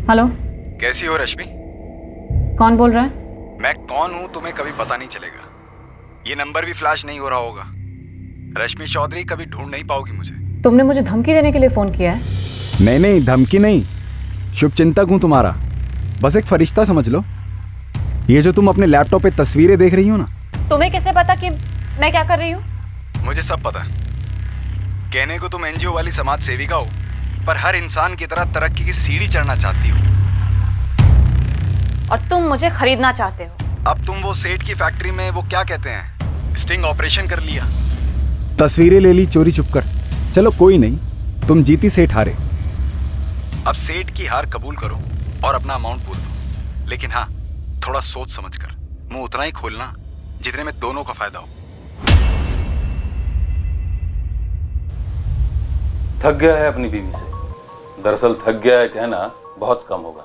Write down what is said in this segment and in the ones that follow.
Hello. कैसी हो रश्मि? कौन बोल रहा है? मैं कौन हूँ तुम्हें कभी पता नहीं चलेगा। ये नंबर भी फ्लैश नहीं हो रहा होगा। रश्मि चौधरी कभी ढूंढ नहीं पाओगी मुझे। तुमने मुझे धमकी देने के लिए फोन किया है? नहीं, धमकी नहीं, शुभचिंतक हूं तुम्हारा। बस एक फरिश्ता समझ लो। ये जो तुम अपने लैपटॉप पे तस्वीरें देख रही हो ना, तुम्हें कैसे पता कि मैं क्या कर रही हूँ? मुझे सब पता है। कहने को तुम एनजीओ वाली समाज सेविका हो, पर हर इंसान की तरह तरक्की की सीढ़ी चढ़ना चाहती हो। और तुम मुझे खरीदना चाहते हो। अब तुम वो सेठ की फैक्ट्री में वो क्या कहते हैं, स्टिंग ऑपरेशन कर लिया। तस्वीरें ले ली चोरी छुपकर। चलो कोई नहीं, तुम जीती, सेठ हारे। अब सेठ की हार कबूल करो और अपना अमाउंट बोल दो, लेकिन हाँ, थोड़ा सोच समझ कर मुंह उतना ही खोलना जितने में दोनों का फायदा हो। थक गया है अपनी बीवी से। दरअसल थक गया है कहना बहुत कम होगा,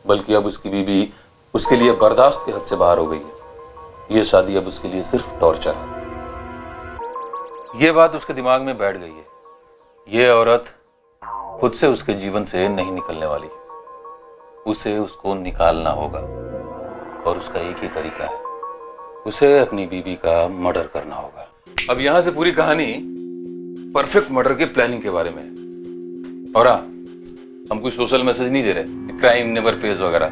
बल्कि अब उसकी बीवी उसके लिए बर्दाश्त के हद से बाहर हो गई है। ये शादी अब उसके लिए सिर्फ टॉर्चर है। ये बात उसके दिमाग में बैठ गई है। ये औरत खुद से उसके जीवन से नहीं निकलने वाली। उसे उसको निकालना होगा और उसका एक ही तरीका है, उसे अपनी बीवी का मर्डर करना होगा। अब यहां से पूरी कहानी परफेक्ट मर्डर के प्लानिंग के बारे में है। और हाँ, हम कोई सोशल मैसेज नहीं दे रहे, क्राइम नेवर पेज वगैरह।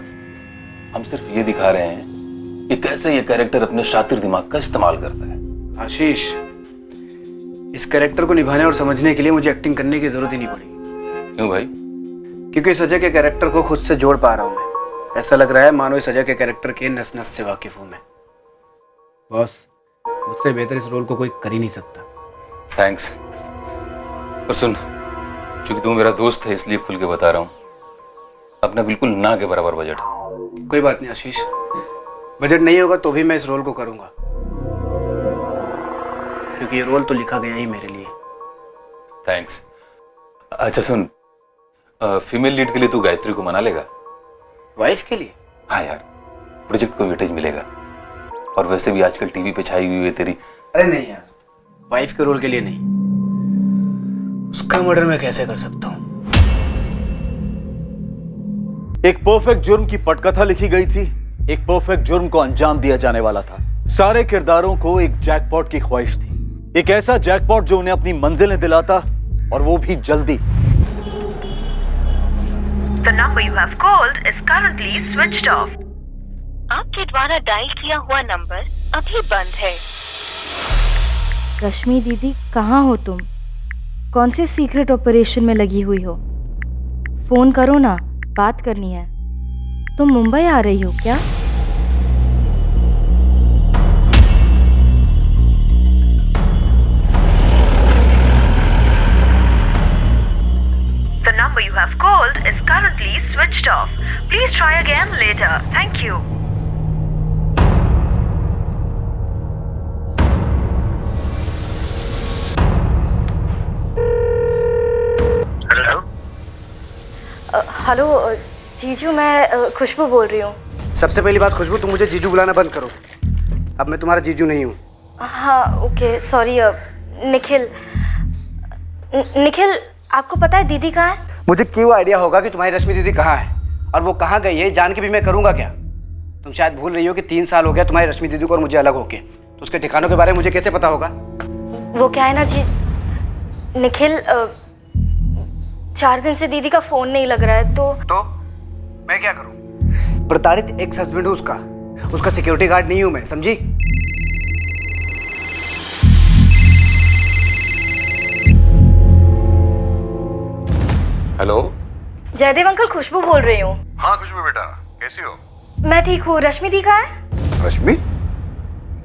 हम सिर्फ ये दिखा रहे हैं कि कैसे ये कैरेक्टर अपने शातिर दिमाग का इस्तेमाल करता है। आशीष, इस कैरेक्टर को निभाने और समझने के लिए मुझे एक्टिंग करने की जरूरत ही नहीं पड़ी। क्यों भाई? क्योंकि इस अजय के कैरेक्टर को खुद से जोड़ पा रहा हूं मैं। ऐसा लग रहा है मानो इस अजय के कैरेक्टर के नस नस से वाकिफ हूं मैं। बॉस, मुझसे बेहतर इस रोल को कोई कर ही नहीं सकता। थैंक्स। और सुन, चूंकि तू मेरा दोस्त है इसलिए खुल के बता रहा हूँ, अपना बिल्कुल ना के बराबर बजट। कोई बात नहीं आशीष, बजट नहीं होगा तो भी मैं इस रोल को करूंगा, क्योंकि ये रोल तो लिखा गया ही मेरे लिए। थैंक्स। अच्छा सुन, फीमेल लीड के लिए तू गायत्री को मना लेगा? वाइफ के लिए? हाँ यार, प्रोजेक्ट को वेटेज मिलेगा। और वैसे भी आजकल टीवी पे छाई हुई है तेरी। अरे नहीं यार, वाइफ के रोल के लिए नहीं। उसका मर्डर मैं कैसे कर सकता हूँ? एक परफेक्ट जुर्म की पटकथा लिखी गई थी। एक परफेक्ट जुर्म को अंजाम दिया जाने वाला था। सारे किरदारों को एक जैकपॉट की ख्वाहिश थी, एक ऐसा जैकपॉट जो उन्हें अपनी मंजिलें दिलाता, और वो भी जल्दी। The number you have called is currently switched off. आपके द्वारा डायल किया हुआ नंबर अभी बंद है। रश्मि दीदी, कहाँ हो तुम? कौन से सीक्रेट ऑपरेशन में लगी हुई हो? फोन करो ना, बात करनी है। तुम मुंबई आ रही हो क्या? The number you have called is currently switched off. Please try again later. Thank you. Hello जीजू, मैं खुशबू बोल रही हूँ। सबसे पहली बात खुशबू, तुम मुझे जीजू बुलाना बंद करो। अब मैं तुम्हारा जीजू नहीं हूँ। हाँ ओके, सॉरी। निखिल, आपको पता है दीदी कहाँ है? मुझे क्यों आइडिया होगा कि तुम्हारी रश्मि दीदी कहाँ है और वो कहाँ गई है, जान के भी मैं करूँगा क्या? तुम शायद भूल रही हो कि 3 साल हो गया तुम्हारी रश्मि दीदी को और मुझे अलग होके, तो उसके ठिकानों के बारे में मुझे कैसे पता होगा? वो क्या है ना जी निखिल, 4 दिन से दीदी का फोन नहीं लग रहा है। तो मैं क्या करूं? प्रताड़ित एक्स हस्बैंड हूं उसका सिक्योरिटी गार्ड नहीं हूं मैं, समझी? हेलो जयदेव अंकल, खुशबू बोल रही हूँ। हाँ खुशबू बेटा, कैसी हो? मैं ठीक हूँ। रश्मि दी कहाँ है? रश्मि?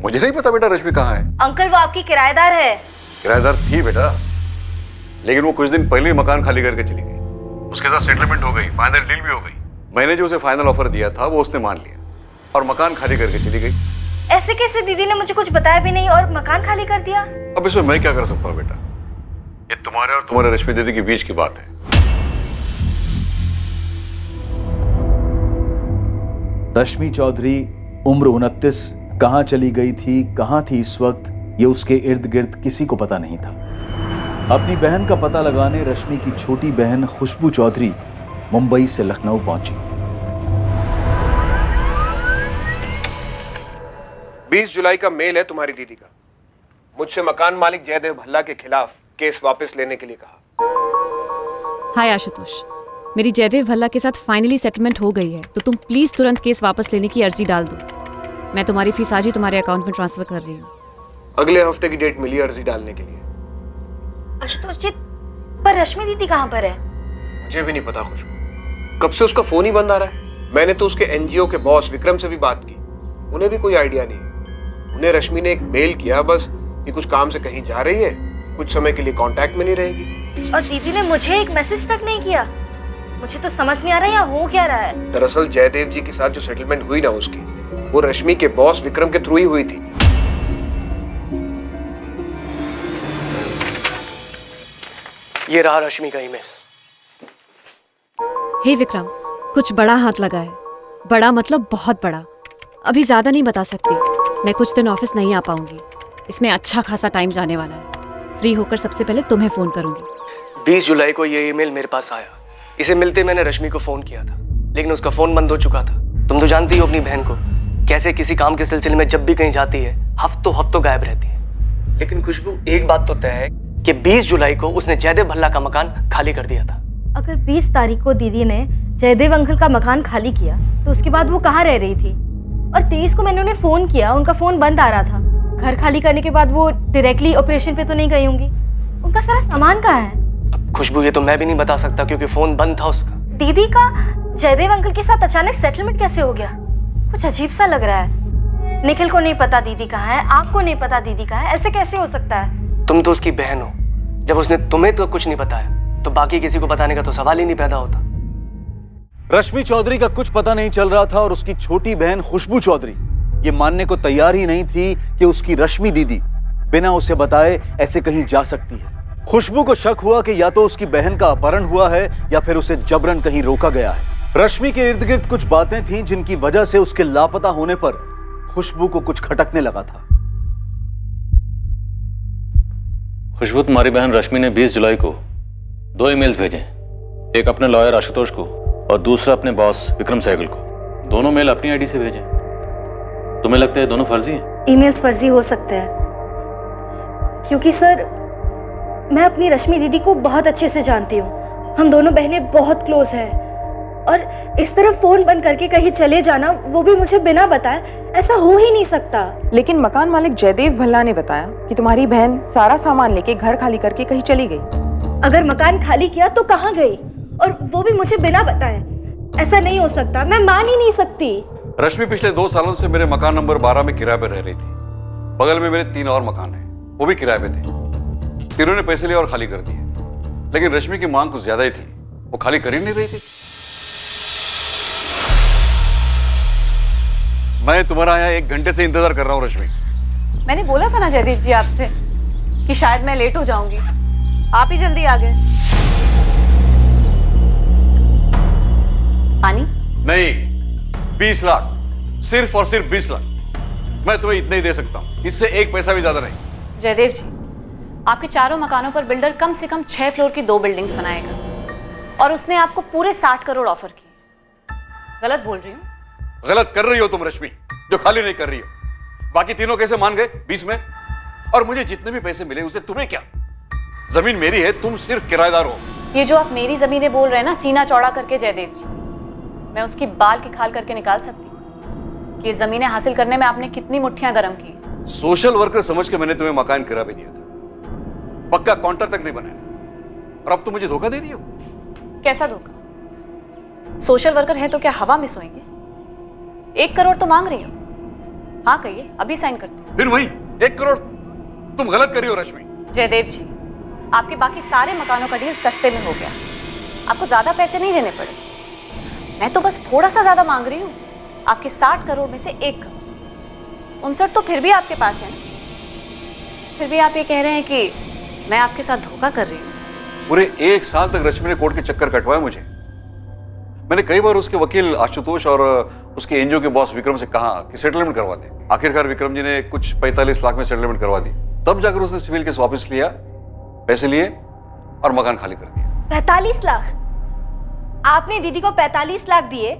मुझे नहीं पता बेटा रश्मि कहाँ है। अंकल, वो आपकी किराएदार है। किराएदार थी बेटा, लेकिन वो कुछ दिन पहले ही मकान खाली करके चली गई। उसके साथ सेटलमेंट हो गई, फाइनल डील भी हो गई। मैंने जो उसे फाइनल ऑफर दिया था वो उसने मान लिया और मकान खाली करके चली गई। ऐसे कैसे? दीदी ने मुझे कुछ बताया भी नहीं और मकान खाली कर दिया। अब इसमें मैं क्या कर सकता हूँ बेटा? ये तुम्हारे और तुम्हारे रश्मि दीदी के बीच की बात है। रश्मि चौधरी, उम्र 29, कहाँ चली गई थी, कहाँ थी इस वक्त, ये उसके इर्द गिर्द किसी को पता नहीं था। अपनी बहन का पता लगाने रश्मि की छोटी बहन खुशबू चौधरी मुंबई से लखनऊ पहुंची। 20 जुलाई का मेल है तुम्हारी दीदी का। मुझसे मकान मालिक जयदेव भल्ला के खिलाफ केस वापस लेने के लिए कहा। हाय आशुतोष, मेरी जयदेव भल्ला के साथ फाइनली सेटलमेंट हो गई है, तो तुम प्लीज तुरंत केस वापस लेने की अर्जी डाल दो। मैं तुम्हारी फीस आज ही तुम्हारे अकाउंट में ट्रांसफर कर रही हूँ। अगले हफ्ते की डेट मिली अर्जी डालने के लिए। आशुतोष जी, पर रश्मि दीदी कहाँ पर है? मुझे भी नहीं पता खुशबू, कब से उसका फोन ही बंद आ रहा है। मैंने तो उसके एनजीओ के बॉस विक्रम से भी बात की, उन्हें भी कोई आइडिया नहीं। उन्हें रश्मि ने एक मेल किया बस कि कुछ काम से कहीं जा रही है, कुछ समय के लिए कांटेक्ट में नहीं रहेगी। और दीदी ने मुझे एक मैसेज तक नहीं किया। मुझे तो समझ नहीं आ रहा है यहाँ हो क्या रहा है। दरअसल जयदेव जी के साथ जो सेटलमेंट हुई ना उसकी, वो रश्मि के बॉस विक्रम के थ्रू ही हुई थी। ये रहा रश्मि का ईमेल। हे विक्रम, कुछ बड़ा हाथ लगा है। बड़ा मतलब बहुत बड़ा। अभी ज्यादा नहीं बता सकती। मैं कुछ दिन ऑफिस नहीं आ पाऊंगी। इसमें अच्छा खासा टाइम जाने वाला है। फ्री होकर सबसे पहले तुम्हें फोन करूंगी। 20 जुलाई को ये ईमेल मेरे पास आया। इसे मिलते मैंने रश्मि को फोन किया था, लेकिन उसका फोन बंद हो चुका था। तुम तो जानती हो अपनी बहन को, कैसे किसी काम के सिलसिले में जब भी कहीं जाती है हफ्तों गायब रहती है। लेकिन खुशबू, एक बात तो तय है कि 20 जुलाई को उसने जयदेव भल्ला का मकान खाली कर दिया था। अगर 20 तारीख को दीदी ने जयदेव अंकल का मकान खाली किया तो उसके बाद वो कहाँ रह रही थी? और 23 को मैंने उन्हें फोन किया, उनका फोन बंद आ रहा था। घर खाली करने के बाद वो डायरेक्टली ऑपरेशन पे तो नहीं गई होंगी। उनका सारा सामान कहाँ है? अब खुशबू, ये तो मैं भी नहीं बता सकता क्योंकि फोन बंद था उसका। दीदी का जयदेव अंकल के साथ अचानक सेटलमेंट कैसे हो गया? कुछ अजीब सा लग रहा है। निखिल को नहीं पता दीदी कहाँ है, आपको नहीं पता दीदी कहाँ है, ऐसे कैसे हो सकता है? तुम तो उसकी बहन हो। जब उसने तुम्हें तो कुछ नहीं बताया तो बाकी किसी को बताने का तो सवाल ही नहीं पैदा होता। रश्मि चौधरी का कुछ पता नहीं चल रहा था और उसकी छोटी बहन खुशबू चौधरी ये मानने को तैयार ही नहीं थी कि उसकी रश्मि दीदी बिना उसे बताए ऐसे कहीं जा सकती है। खुशबू को शक हुआ कि या तो उसकी बहन का अपहरण हुआ है या फिर उसे जबरन कहीं रोका गया है। रश्मि के इर्द गिर्द कुछ बातें थीं जिनकी वजह से उसके लापता होने पर खुशबू को कुछ खटकने लगा था। खुशबू, तुम्हारी बहन रश्मि ने 20 जुलाई को 2 ईमेल्स भेजे, एक अपने लॉयर आशुतोष को और दूसरा अपने बॉस विक्रम सहगल को। दोनों मेल अपनी आईडी से भेजे। तुम्हें लगता है दोनों फर्जी हैं? ईमेल्स फर्जी हो सकते हैं क्योंकि सर, मैं अपनी रश्मि दीदी को बहुत अच्छे से जानती हूँ। हम दोनों बहनें बहुत क्लोज हैं और इस तरह फोन बंद करके कहीं चले जाना, वो भी मुझे बिना बताए, ऐसा हो ही नहीं सकता। लेकिन मकान मालिक जयदेव भल्ला ने बताया कि तुम्हारी बहन सारा सामान लेके घर खाली करके कहीं चली गई। अगर मकान खाली किया तो कहाँ गई, और वो भी मुझे बिना बताए? ऐसा नहीं हो सकता, मैं मान ही नहीं सकती। रश्मि पिछले 2 सालों से मेरे मकान नंबर 12 में किराए पर रह रही थी। बगल में मेरे 3 और मकान हैं, वो भी किराए पे थे। तीनों ने पैसे लिए और खाली कर दिए, लेकिन रश्मि की मांग कुछ ज्यादा ही थी, वो खाली कर ही नहीं रही थी। मैं तुम्हारा यहाँ 1 घंटे से इंतजार कर रहा हूँ रश्मि। मैंने बोला था ना जयदीप जी आपसे कि शायद मैं लेट हो जाऊंगी, आप ही जल्दी आ गए। पानी? नहीं, 20 लाख, सिर्फ और सिर्फ 20 लाख। मैं तुम्हें इतना ही दे सकता हूँ, इससे 1 पैसा भी ज्यादा नहीं। जयदेव जी, आपके चारों मकानों पर बिल्डर कम से कम 6 फ्लोर की 2 बिल्डिंग्स बनाएगा और उसने आपको पूरे 60 करोड़ ऑफर किए। गलत बोल रही हूँ? गलत कर रही हो तुम रश्मि, जो खाली नहीं कर रही हो। बाकी तीनों कैसे मान गए 20 में? और मुझे जितने भी पैसे मिले उसे तुम्हें क्या? जमीन मेरी है, तुम सिर्फ किराएदार हो। ये जो आप मेरी जमीनें बोल रहे हैं ना, सीना चौड़ा करके जयदेव जी, मैं उसकी बाल की खाल करके निकाल सकती हूँ कि ये जमीनें हासिल करने में आपने कितनी मुट्ठियां गर्म की। सोशल वर्कर समझ के मैंने तुम्हें मकान किराए पे दिया था, पक्का काउंटर तक नहीं बनाया, और अब तुम मुझे धोखा दे रही हो। कैसा धोखा? सोशल वर्कर है तो क्या हवा में सोएंगे? 1 करोड़ तो मांग रही हो। हाँ कहिए, अभी साइन करती। फिर वही 1 करोड़? तुम गलत कर रही हो रश्मि। जयदेव जी, आपके बाकी सारे मकानों का डील सस्ते में हो गया, आपको ज्यादा पैसे नहीं देने पड़े। मैं तो बस थोड़ा सा ज्यादा मांग रही हूँ, आपके 60 करोड़ में से 1 करोड़। 59 तो फिर भी आपके पास है ना। फिर भी आप ये कह रहे हैं कि मैं आपके साथ धोखा कर रही हूँ। पूरे 1 साल तक रश्मि ने कोर्ट के चक्कर कटवाए मुझे। मैंने कई बार उसके वकील आशुतोष और उसके एनजीओ के बॉस विक्रम से कहा कि सेटलमेंट करवा दे। आखिरकार विक्रम जी ने कुछ 45 लाख में सेटलमेंट करवा दी। तब जाकर उसने सिविल केस वापस लिया, पैसे लिए और मकान खाली कर दिया। 45 लाख? आपने दीदी को 45 लाख दिए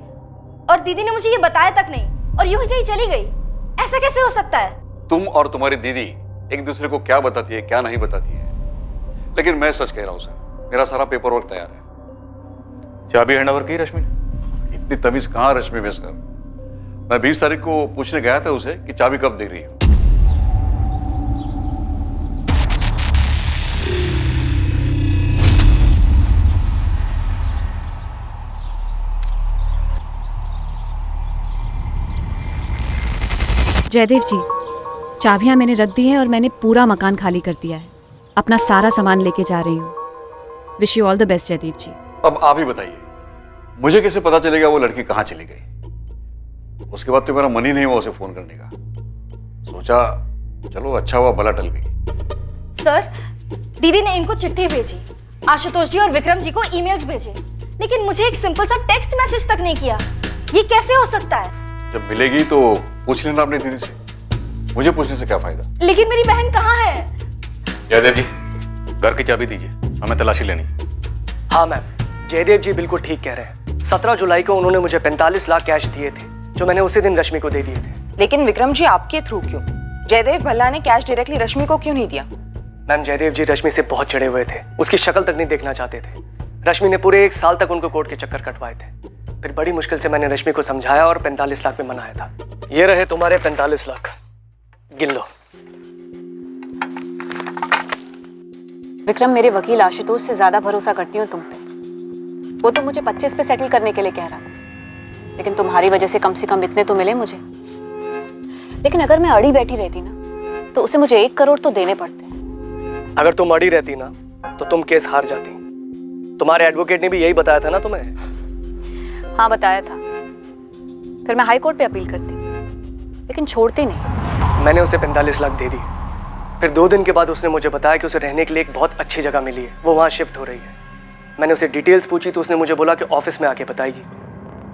और दीदी ने मुझे ये बताया तक नहीं और यूं ही कहीं चली गई। ऐसा कैसे हो सकता है? तुम और तुम्हारी दीदी एक दूसरे को क्या बताती है क्या नहीं बताती है, लेकिन मैं सच कह रहा हूं सर, मेरा सारा पेपर वर्क तैयार है। चाबी हैंड ओवर की रश्मि ने? इतनी तमीज कहां रश्मि में सर। मैं 20 तारीख को पूछने गया था उसे कि चाबी कब दे रही हो। जयदेव जी, चाबियां मैंने रख दी है और मैंने पूरा मकान खाली कर दिया है। अपना सारा सामान लेके जा रही हूँ। Wish you all the best Jaidev ji. अब आप ही बताइए, मुझे कैसे पता चलेगा वो लड़की कहाँ चली गई? उसके बाद तो मेरा मन ही नहीं हुआ उसे फोन करने का। सोचा चलो अच्छा हुआ भला टल गई। सर, दीदी ने इनको चिट्ठी भेजी, आशुतोष जी और विक्रम जी को ईमेल्स भेजे, लेकिन मुझे एक सिंपल सा टेक्स्ट मैसेज तक नहीं किया। ये कैसे हो सकता है? जब मिलेगी तो पूछ लेना अपनी दीदी से, मुझे पूछने से क्या फायदा। लेकिन मेरी बहन कहाँ है? जयदेव जी, घर की चाबी दीजिए, हमें तलाशी लेनी। हाँ मैम, जयदेव जी बिल्कुल ठीक कह रहे हैं। 17 जुलाई को उन्होंने मुझे 45 लाख कैश दिए थे, जो मैंने उसी दिन रश्मि को दे दिए थे। लेकिन विक्रम जी आपके थ्रू क्यों? जयदेव भल्ला ने कैश डायरेक्टली रश्मि को क्यों नहीं दिया? मैम, जयदेव जी रश्मि से बहुत चिढ़े हुए थे, उसकी शक्ल तक नहीं देखना चाहते थे। रश्मि ने पूरे 1 साल तक उनको कोर्ट के चक्कर कटवाए थे। फिर बड़ी मुश्किल से मैंने रश्मि को समझाया और 45 लाख में मनाया था। ये रहे तुम्हारे 45 लाख, गिन लो। विक्रम, मेरे वकील आशुतोष से ज्यादा भरोसा करती हूँ तुम पे। वो तो मुझे 25 पे सेटल करने के लिए कह रहा था, लेकिन तुम्हारी वजह से कम इतने तो मिले मुझे। लेकिन अगर मैं अड़ी बैठी रहती ना, तो उसे मुझे 1 करोड़ तो देने पड़ते हैं। अगर तुम अड़ी रहती ना, तो तुम केस हार जाती। तुम्हारे एडवोकेट ने भी यही बताया था ना तुम्हें? हाँ, बताया था। फिर मैं हाई कोर्ट पे अपील करती, लेकिन छोड़ती नहीं। मैंने उसे 45 लाख दे दी। फिर 2 दिन के बाद उसने मुझे बताया कि उसे रहने के लिए एक बहुत अच्छी जगह मिली है, वो वहाँ शिफ्ट हो रही है। मैंने उसे डिटेल्स पूछी तो उसने मुझे बोला कि ऑफिस में आके बताएगी।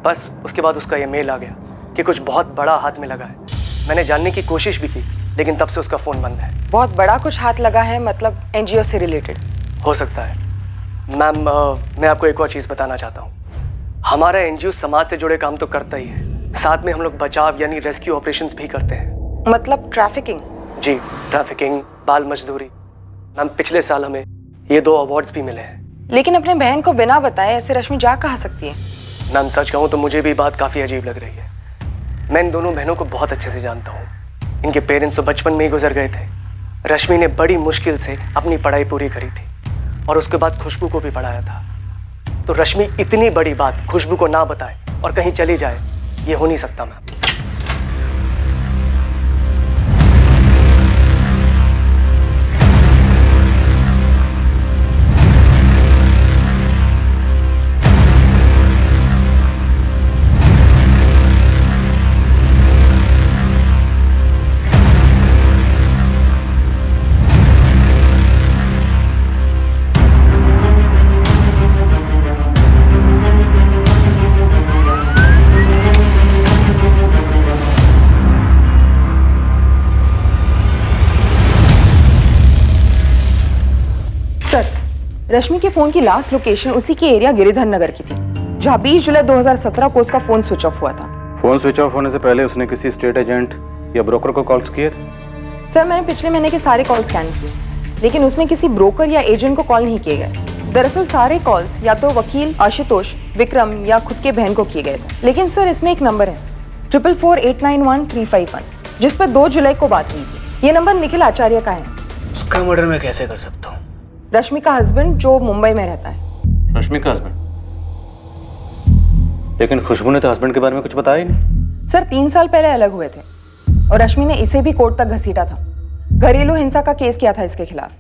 बस उसके बाद उसका ये मेल आ गया कि कुछ बहुत बड़ा हाथ में लगा है। मैंने जानने की कोशिश भी की, लेकिन तब से उसका फ़ोन बंद है। बहुत बड़ा कुछ हाथ लगा है, मतलब एनजीओ से रिलेटेड? हो सकता है। मैम, मैं आपको एक और चीज़ बताना चाहता हूँ। हमारा एनजीओ समाज से जुड़े काम तो करता ही है, साथ में हम लोग बचाव यानी रेस्क्यू ऑपरेशंस भी करते हैं। मतलब ट्रैफिकिंग? जी, ट्रैफिकिंग, बाल मजदूरी। मैम, पिछले साल हमें ये 2 अवार्ड्स भी मिले हैं। लेकिन अपने बहन को बिना बताए ऐसे रश्मि जा कहाँ सकती है? मैम, सच कहूँ तो मुझे भी बात काफ़ी अजीब लग रही है। मैं इन दोनों बहनों को बहुत अच्छे से जानता हूँ। इनके पेरेंट्स तो बचपन में ही गुजर गए थे। रश्मि ने बड़ी मुश्किल से अपनी पढ़ाई पूरी करी थी और उसके बाद खुशबू को भी पढ़ाया था। तो रश्मि इतनी बड़ी बात खुशबू को ना बताए और कहीं चली जाए, ये हो नहीं सकता मैम। रश्मि के फोन की लास्ट लोकेशन उसी के एरिया गिरिधर नगर की थी, जहाँ 20 जुलाई 2017 को उसका फोन स्विच ऑफ हुआ था। फोन स्विच ऑफ होने से पहले उसने किसी स्टेट एजेंट या ब्रोकर को कॉल्स किए थे? सर, मैंने पिछले महीने के सारे कॉल स्कैन किए, लेकिन उसमें किसी ब्रोकर या एजेंट को कॉल नहीं किए गए। दरअसल सारे कॉल्स या तो वकील आशुतोष, विक्रम या खुद के बहन को किए गए थे। लेकिन सर, इसमें एक नंबर है 444891 जिस पर 2 जुलाई को बात हुई थी। ये नंबर निखिल आचार्य का है। उसका मर्डर मैं कैसे कर सकता हूँ? रश्मि का हस्बैंड जो मुंबई में रहता है। रश्मि का हस्बैंड? लेकिन खुशबू ने तो हस्बैंड के बारे में कुछ बताया ही नहीं। सर, 3 साल पहले अलग हुए थे और रश्मि ने इसे भी कोर्ट तक घसीटा था। घरेलू हिंसा का केस किया था इसके खिलाफ।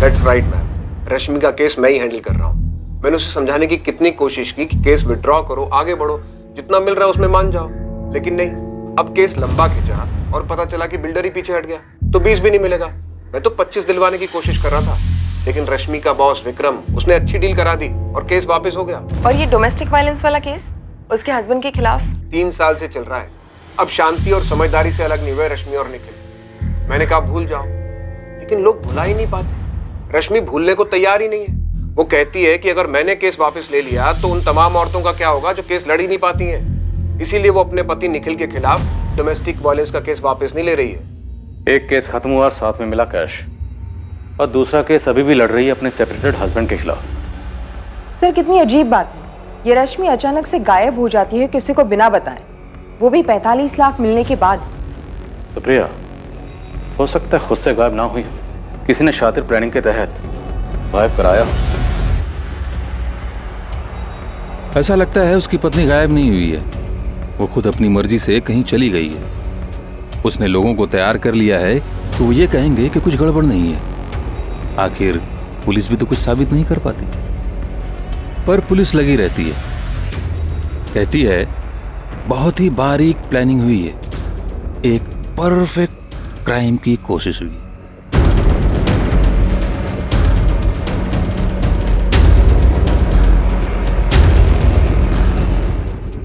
दैट्स राइट मैम, रश्मि का केस मैं ही हैंडल कर रहा हूँ। मैंने उसे समझाने की कितनी कोशिश की कि केस विड्रॉ करो, आगे बढ़ो, जितना मिल रहा है उसमें मान जाओ, लेकिन नहीं। अब केस लंबा खिंचा और पता चला कि बिल्डर ही पीछे हट गया, तो 20 भी नहीं मिलेगा। मैं तो 25 दिलवाने की कोशिश कर रहा था, लेकिन रश्मि का बॉस विक्रम, उसने अच्छी डील करा दी और केस वापस हो गया। और ये डोमेस्टिक वायलेंस वाला केस उसके हस्बैंड के खिलाफ 3 साल से चल रहा है। अब शांति और समझदारी से अलग नहीं हुए रश्मि और निखिल। मैंने कहा भूल जाओ, लेकिन लोग भुला ही नहीं पाते। रश्मि भूलने को तैयार ही नहीं है। वो कहती है कि अगर मैंने केस वापस ले लिया तो उन तमाम औरतों का क्या होगा जो केस लड़ ही नहीं पाती हैं। इसीलिए वो अपने पति निखिल के खिलाफ डोमेस्टिक वायलेंस का केस वापस नहीं ले रही है। एक केस खत्म हुआ, साथ में मिला कैश, और दूसरा केस अभी भी लड़ रही है अपने सेपरेटेड हस्बैंड के खिलाफ। सर कितनी अजीब बात है, ये रश्मि अचानक से गायब हो जाती है किसी को बिना बताए, वो भी 45 लाख मिलने के बाद। सुप्रिया, हो सकता है खुद से गायब ना हुई, किसी ने शातिर प्लानिंग के तहत गायब कराया। ऐसा लगता है उसकी पत्नी गायब नहीं हुई है, वो खुद अपनी मर्जी से कहीं चली गई है। उसने लोगों को तैयार कर लिया है तो वो ये कहेंगे कि कुछ गड़बड़ नहीं है। आखिर पुलिस भी तो कुछ साबित नहीं कर पाती, पर पुलिस लगी रहती है, कहती है बहुत ही बारीक प्लानिंग हुई है, एक परफेक्ट क्राइम की कोशिश हुई।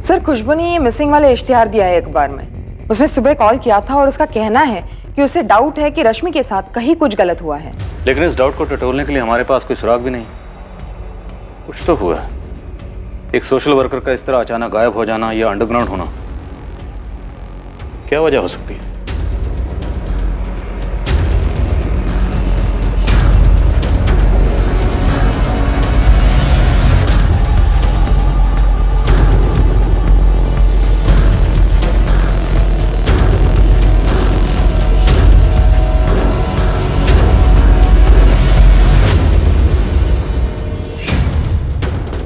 सर खुशबू ने ये मिसिंग वाले इश्तिहार दिया है अखबार में। उसने सुबह कॉल किया था और उसका कहना है कि उसे डाउट है कि रश्मि के साथ कहीं कुछ गलत हुआ है। लेकिन इस डाउट को टटोलने के लिए हमारे पास कोई सुराग भी नहीं। कुछ तो हुआ है, एक सोशल वर्कर का इस तरह अचानक गायब हो जाना या अंडरग्राउंड होना, क्या वजह हो सकती है?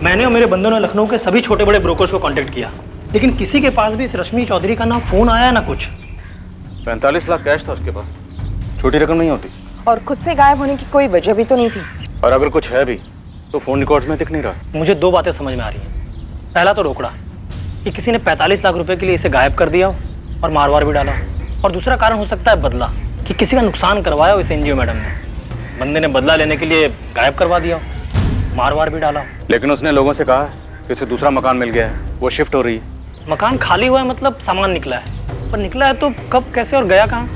मैंने और मेरे बंदों ने लखनऊ के सभी छोटे बड़े ब्रोकर्स को कांटेक्ट किया, लेकिन किसी के पास भी इस रश्मि चौधरी का ना फोन आया ना कुछ। 45 लाख कैश था उसके पास, छोटी रकम नहीं होती। और खुद से गायब होने की कोई वजह भी तो नहीं थी। और अगर कुछ है भी तो फोन रिकॉर्ड्स में दिख नहीं रहा। मुझे दो बातें समझ में आ रही हैं। पहला तो रोकड़ा कि किसी ने 45 लाख रुपए के लिए इसे गायब कर दिया और मारवार भी डाला, और दूसरा कारण हो सकता है बदला, कि किसी का नुकसान करवाया हो इस एनजीओ मैडम ने, बंदे ने बदला लेने के लिए गायब करवा दिया, मारवार भी डाला। लेकिन उसने लोगों से कहा कि उसे दूसरा मकान मिल गया है, वो शिफ्ट हो रही है। मकान खाली हुआ है मतलब सामान निकला है, पर निकला है तो कब, कैसे और गया कहाँ?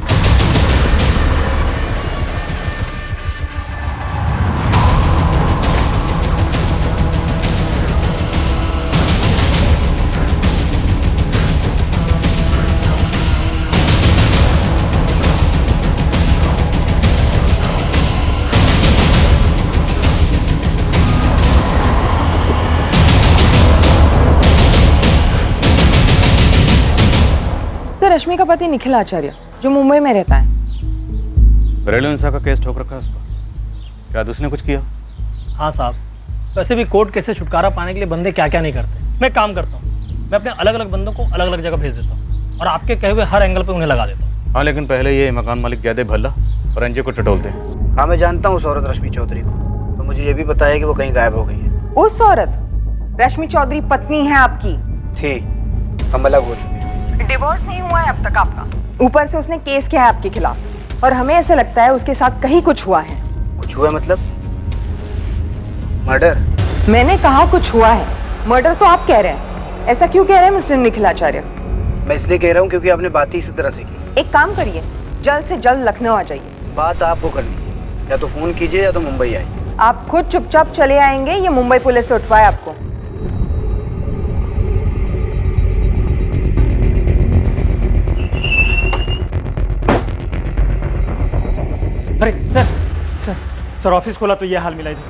रश्मि का पति निखिल आचार्य जो मुंबई में रहता है। घरेलू हिंसा का केस ठोक रखा है उसको, क्या उसने कुछ किया? हाँ साहब, वैसे भी कोर्ट केस से छुटकारा पाने के लिए बंदे क्या क्या नहीं करते। मैं काम करता हूँ, मैं अपने अलग अलग बंदों को अलग अलग जगह भेज देता हूँ और आपके कहे हुए हर एंगल पे उन्हें लगा देता हूँ। हाँ, लेकिन पहले ये मकान मालिक जयदेव भल्ला और एनजीओ को टटोलते हैं। हाँ, मैं जानता हूँ उस औरत रश्मि चौधरी को, तो मुझे ये भी बताया कि वो कहीं गायब हो गई है। उस औरत? रश्मि चौधरी पत्नी है आपकी? थी, हम अलग हो चुके हैं। डिवोर्स नहीं हुआ है अब तक आपका। ऊपर से उसने केस किया है आपके खिलाफ, और हमें ऐसा लगता है उसके साथ कहीं कुछ हुआ है। कुछ हुआ मतलब? मर्डर? मैंने कहा कुछ हुआ है, मर्डर तो आप कह रहे हैं। ऐसा क्यों कह रहे हैं मिस्टर निखिल आचार्य? मैं इसलिए कह रहा हूँ क्योंकि आपने बात ही इसी तरह से की। एक काम करिए, जल्द से जल्द लखनऊ आ जाइए। बात आपको करनी है, या तो फोन कीजिए या तो मुंबई आइए। आप खुद चुपचाप चले आएंगे या मुंबई पुलिस से उठवाए आपको? अरे सर, सर सर ऑफिस खोला तो ये हाल मिला इधर।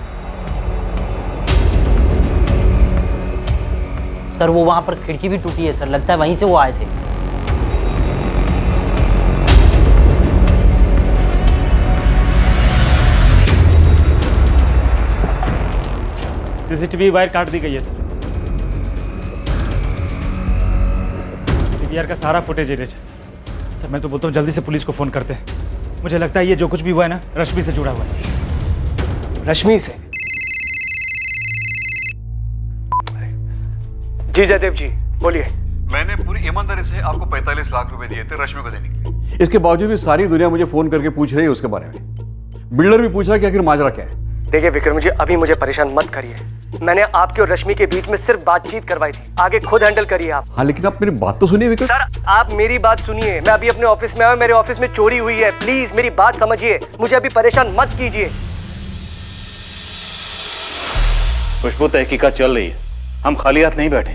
सर वो वहां पर खिड़की भी टूटी है सर, लगता है वहीं से वो आए थे। सीसीटीवी वायर काट दी गई है सर। डीवीआर का सारा फुटेज एडिट है सर। मैं तो बोलता हूँ जल्दी से पुलिस को फोन करते हैं। मुझे लगता है ये जो कुछ भी हुआ है ना, रश्मि से जुड़ा हुआ है। रश्मि से? जी जयदेव जी बोलिए। मैंने पूरी ईमानदारी से आपको 45 लाख रुपए दिए थे रश्मि को देने के लिए। इसके बावजूद भी सारी दुनिया मुझे फोन करके पूछ रही है उसके बारे में। बिल्डर भी पूछ रहा है कि आखिर माजरा क्या है। देखिए विक्रम जी, अभी मुझे परेशान मत करिए। मैंने आपके और रश्मि के बीच में सिर्फ बातचीत करवाई थी, आगे खुद हैंडल करिए आप। हाँ, लेकिन आप मेरी बात तो सुनिए विक्रम। सर आप मेरी बात सुनिए, मैं अभी अपने ऑफिस में आया, मेरे ऑफिस में चोरी हुई है, प्लीज मेरी बात समझिए, मुझे अभी परेशान मत कीजिए। खुशबू, तहकीकात चल रही है, हम खाली हाथ नहीं बैठे।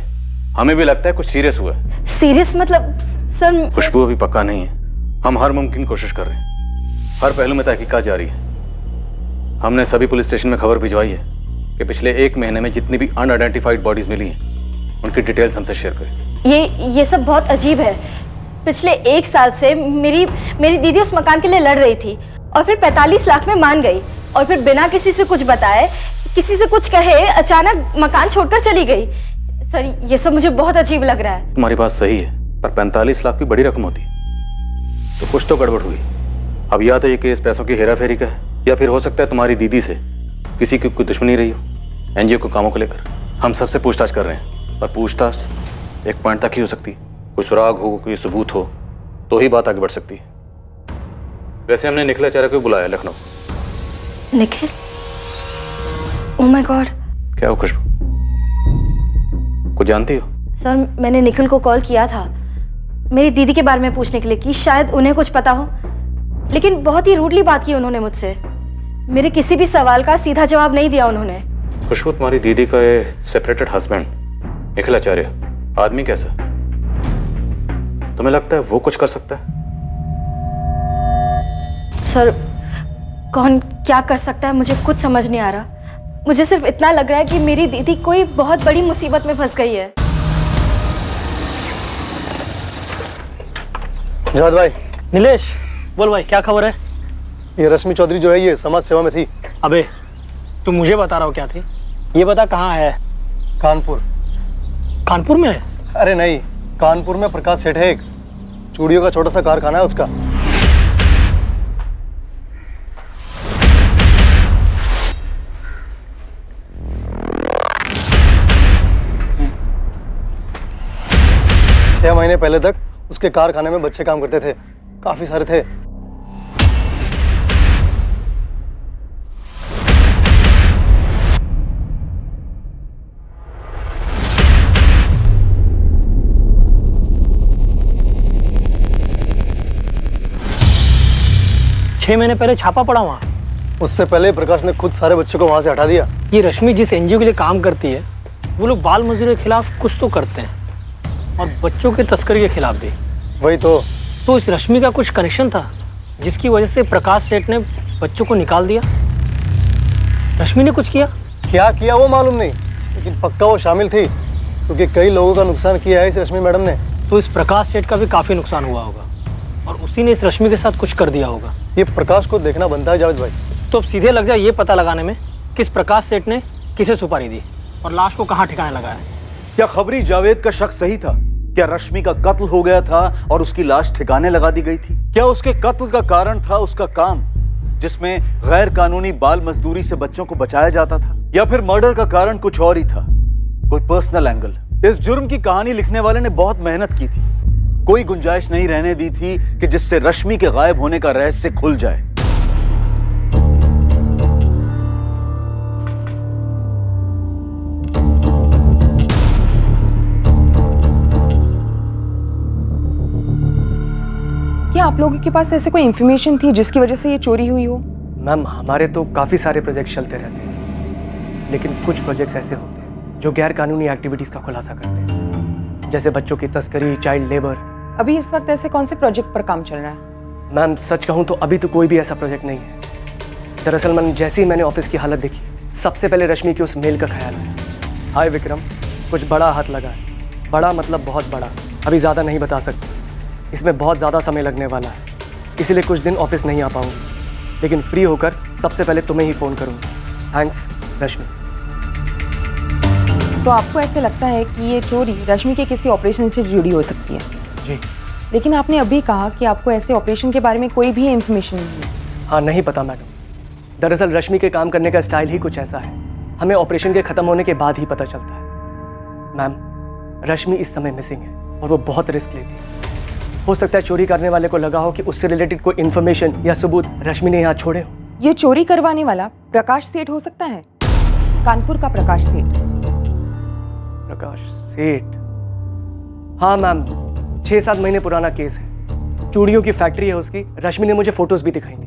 हमें भी लगता है कुछ सीरियस हुआ है। सीरियस मतलब सर? खुशबू, अभी पक्का नहीं है, हम हर मुमकिन कोशिश कर रहे हैं। हर पहलू में तहकीकात जारी है। हमने सभी पुलिस स्टेशन में खबर भिजवाई है कि पिछले 1 महीने में जितनी भी अनआइडेंटिफाइड बॉडीज मिली हैं उनकी डिटेल्स हमसे शेयर करें। ये सब बहुत अजीब है। पिछले 1 साल से मेरी दीदी उस मकान के लिए लड़ रही थी और फिर 45 लाख में मान गई और फिर बिना किसी से कुछ बताए, किसी से कुछ कहे, अचानक मकान छोड़कर चली गई। सर, ये सब मुझे बहुत अजीब लग रहा है। तुम्हारी बात सही है, पर 45 लाख भी बड़ी रकम होती है, तो कुछ तो गड़बड़ हुई। अब या तो ये केस पैसों की हेराफेरी का है, या फिर हो सकता है तुम्हारी दीदी से किसी की कोई दुश्मनी रही हो एनजीओ के कामों को लेकर। हम सबसे पूछताछ कर रहे हैं, पर पूछताछ एक पॉइंट तक ही हो सकती है। कोई सुराग हो, कोई सबूत हो, तो ही बात आगे बढ़ सकती है। वैसे हमने निखिल आचार्य को बुलाया Lucknow. Nikhil? Oh my God. क्या हो खुशबू, कुछ जानती हो? सर, मैंने निखिल को कॉल किया था मेरी दीदी के बारे में पूछने के लिए कि शायद उन्हें कुछ पता हो, लेकिन बहुत ही रूडली बात की उन्होंने मुझसे। मेरे किसी भी सवाल का सीधा जवाब नहीं दिया उन्होंने। खुशबू, तुम्हारी दीदी का ये सेपरेटेड हस्बैंड निखिल आचार्य आदमी कैसा? तुम्हें लगता है वो कुछ कर सकता है? सर, कौन क्या कर सकता है मुझे कुछ समझ नहीं आ रहा। मुझे सिर्फ इतना लग रहा है कि मेरी दीदी कोई बहुत बड़ी मुसीबत में फंस गई है। जावेद भाई। नीलेश, बोल भाई, क्या खबर है? ये रश्मि चौधरी जो है ये समाज सेवा में थी। अबे, तुम मुझे बता रहा हो क्या थी? ये बता कहाँ है? कानपुर। कानपुर में है? अरे नहीं, कानपुर में प्रकाश सेठ है, एक चूड़ियों का छोटा सा कारखाना है उसका। छह महीने पहले तक उसके कारखाने में बच्चे काम करते थे, काफी सारे थे। छह महीने पहले छापा पड़ा वहाँ? उससे पहले प्रकाश ने खुद सारे बच्चों को वहां से हटा दिया। ये रश्मि जिस एनजीओ के लिए काम करती है, वो लोग बाल मजदूरी के खिलाफ कुछ तो करते हैं और बच्चों के तस्करी के खिलाफ भी। वही तो इस रश्मि का कुछ कनेक्शन था जिसकी वजह से प्रकाश सेठ ने बच्चों को निकाल दिया। रश्मि ने कुछ किया? क्या किया वो मालूम नहीं, लेकिन पक्का वो शामिल थी, क्योंकि कई लोगों का नुकसान किया है इस रश्मि मैडम ने। तो इस प्रकाश सेठ का भी काफी नुकसान हुआ होगा और उसी ने इस रश्मि के साथ कुछ कर दिया होगा। ये प्रकाश को देखना बनता है जावेद भाई। तो अब सीधे लग जाए ये पता लगाने में किस प्रकाश सेठ ने किसे सुपारी दी और लाश को कहाँ ठिकाने लगाया। क्या खबरी जावेद का शक सही था? क्या रश्मि का कत्ल हो गया था और उसकी लाश ठिकाने लगा दी गई थी? क्या उसके कत्ल का कारण था उसका काम, जिसमें गैर कानूनी बाल मजदूरी से बच्चों को बचाया जाता था? या फिर मर्डर का कारण कुछ और ही था, कोई पर्सनल एंगल? इस जुर्म की कहानी लिखने वाले ने बहुत मेहनत की थी, कोई गुंजाइश नहीं रहने दी थी कि जिससे रश्मि के गायब होने का रहस्य खुल जाए। क्या आप लोगों के पास ऐसे कोई इन्फॉर्मेशन थी जिसकी वजह से ये चोरी हुई हो? मैम, हमारे तो काफ़ी सारे प्रोजेक्ट चलते रहते हैं, लेकिन कुछ प्रोजेक्ट्स ऐसे होते हैं जो गैर कानूनी एक्टिविटीज़ का खुलासा करते हैं, जैसे बच्चों की तस्करी, चाइल्ड लेबर। अभी इस वक्त ऐसे कौन से प्रोजेक्ट पर काम चल रहा है? मैम, सच कहूँ तो अभी तो कोई भी ऐसा प्रोजेक्ट नहीं है। दरअसल मैम, जैसे ही मैंने ऑफिस की हालत देखी, सबसे पहले रश्मि की उस मेल का ख्याल आया। हाय विक्रम, कुछ बड़ा हाथ लगा है। बड़ा मतलब बहुत बड़ा, अभी ज़्यादा नहीं बता सकते, इसमें बहुत ज़्यादा समय लगने वाला है, इसीलिए कुछ दिन ऑफिस नहीं आ पाऊंगी, लेकिन फ्री होकर सबसे पहले तुम्हें ही फ़ोन करूँगी। थैंक्स रश्मि। तो आपको ऐसे लगता है कि ये चोरी रश्मि के किसी ऑपरेशन से जुड़ी हो सकती है? जी। लेकिन आपने अभी कहा कि आपको ऐसे ऑपरेशन के बारे में कोई भी इन्फॉर्मेशन नहीं है। हाँ, नहीं पता मैडम। दरअसल रश्मि के काम करने का स्टाइल ही कुछ ऐसा है, हमें ऑपरेशन के ख़त्म होने के बाद ही पता चलता है। मैम, रश्मि इस समय मिसिंग है और वो बहुत रिस्क लेती है। हो सकता है चोरी करने वाले को लगा हो कि उससे रिलेटेड कोई इन्फॉर्मेशन या सबूत रश्मि ने यहाँ छोड़े हो। ये चोरी करवाने वाला प्रकाश सेठ हो सकता है, कानपुर का प्रकाश सेठ। प्रकाश सेठ? हाँ मैम, 6-7 महीने पुराना केस है। चूड़ियों की फैक्ट्री है उसकी, रश्मि ने मुझे फोटोज भी दिखाई थी।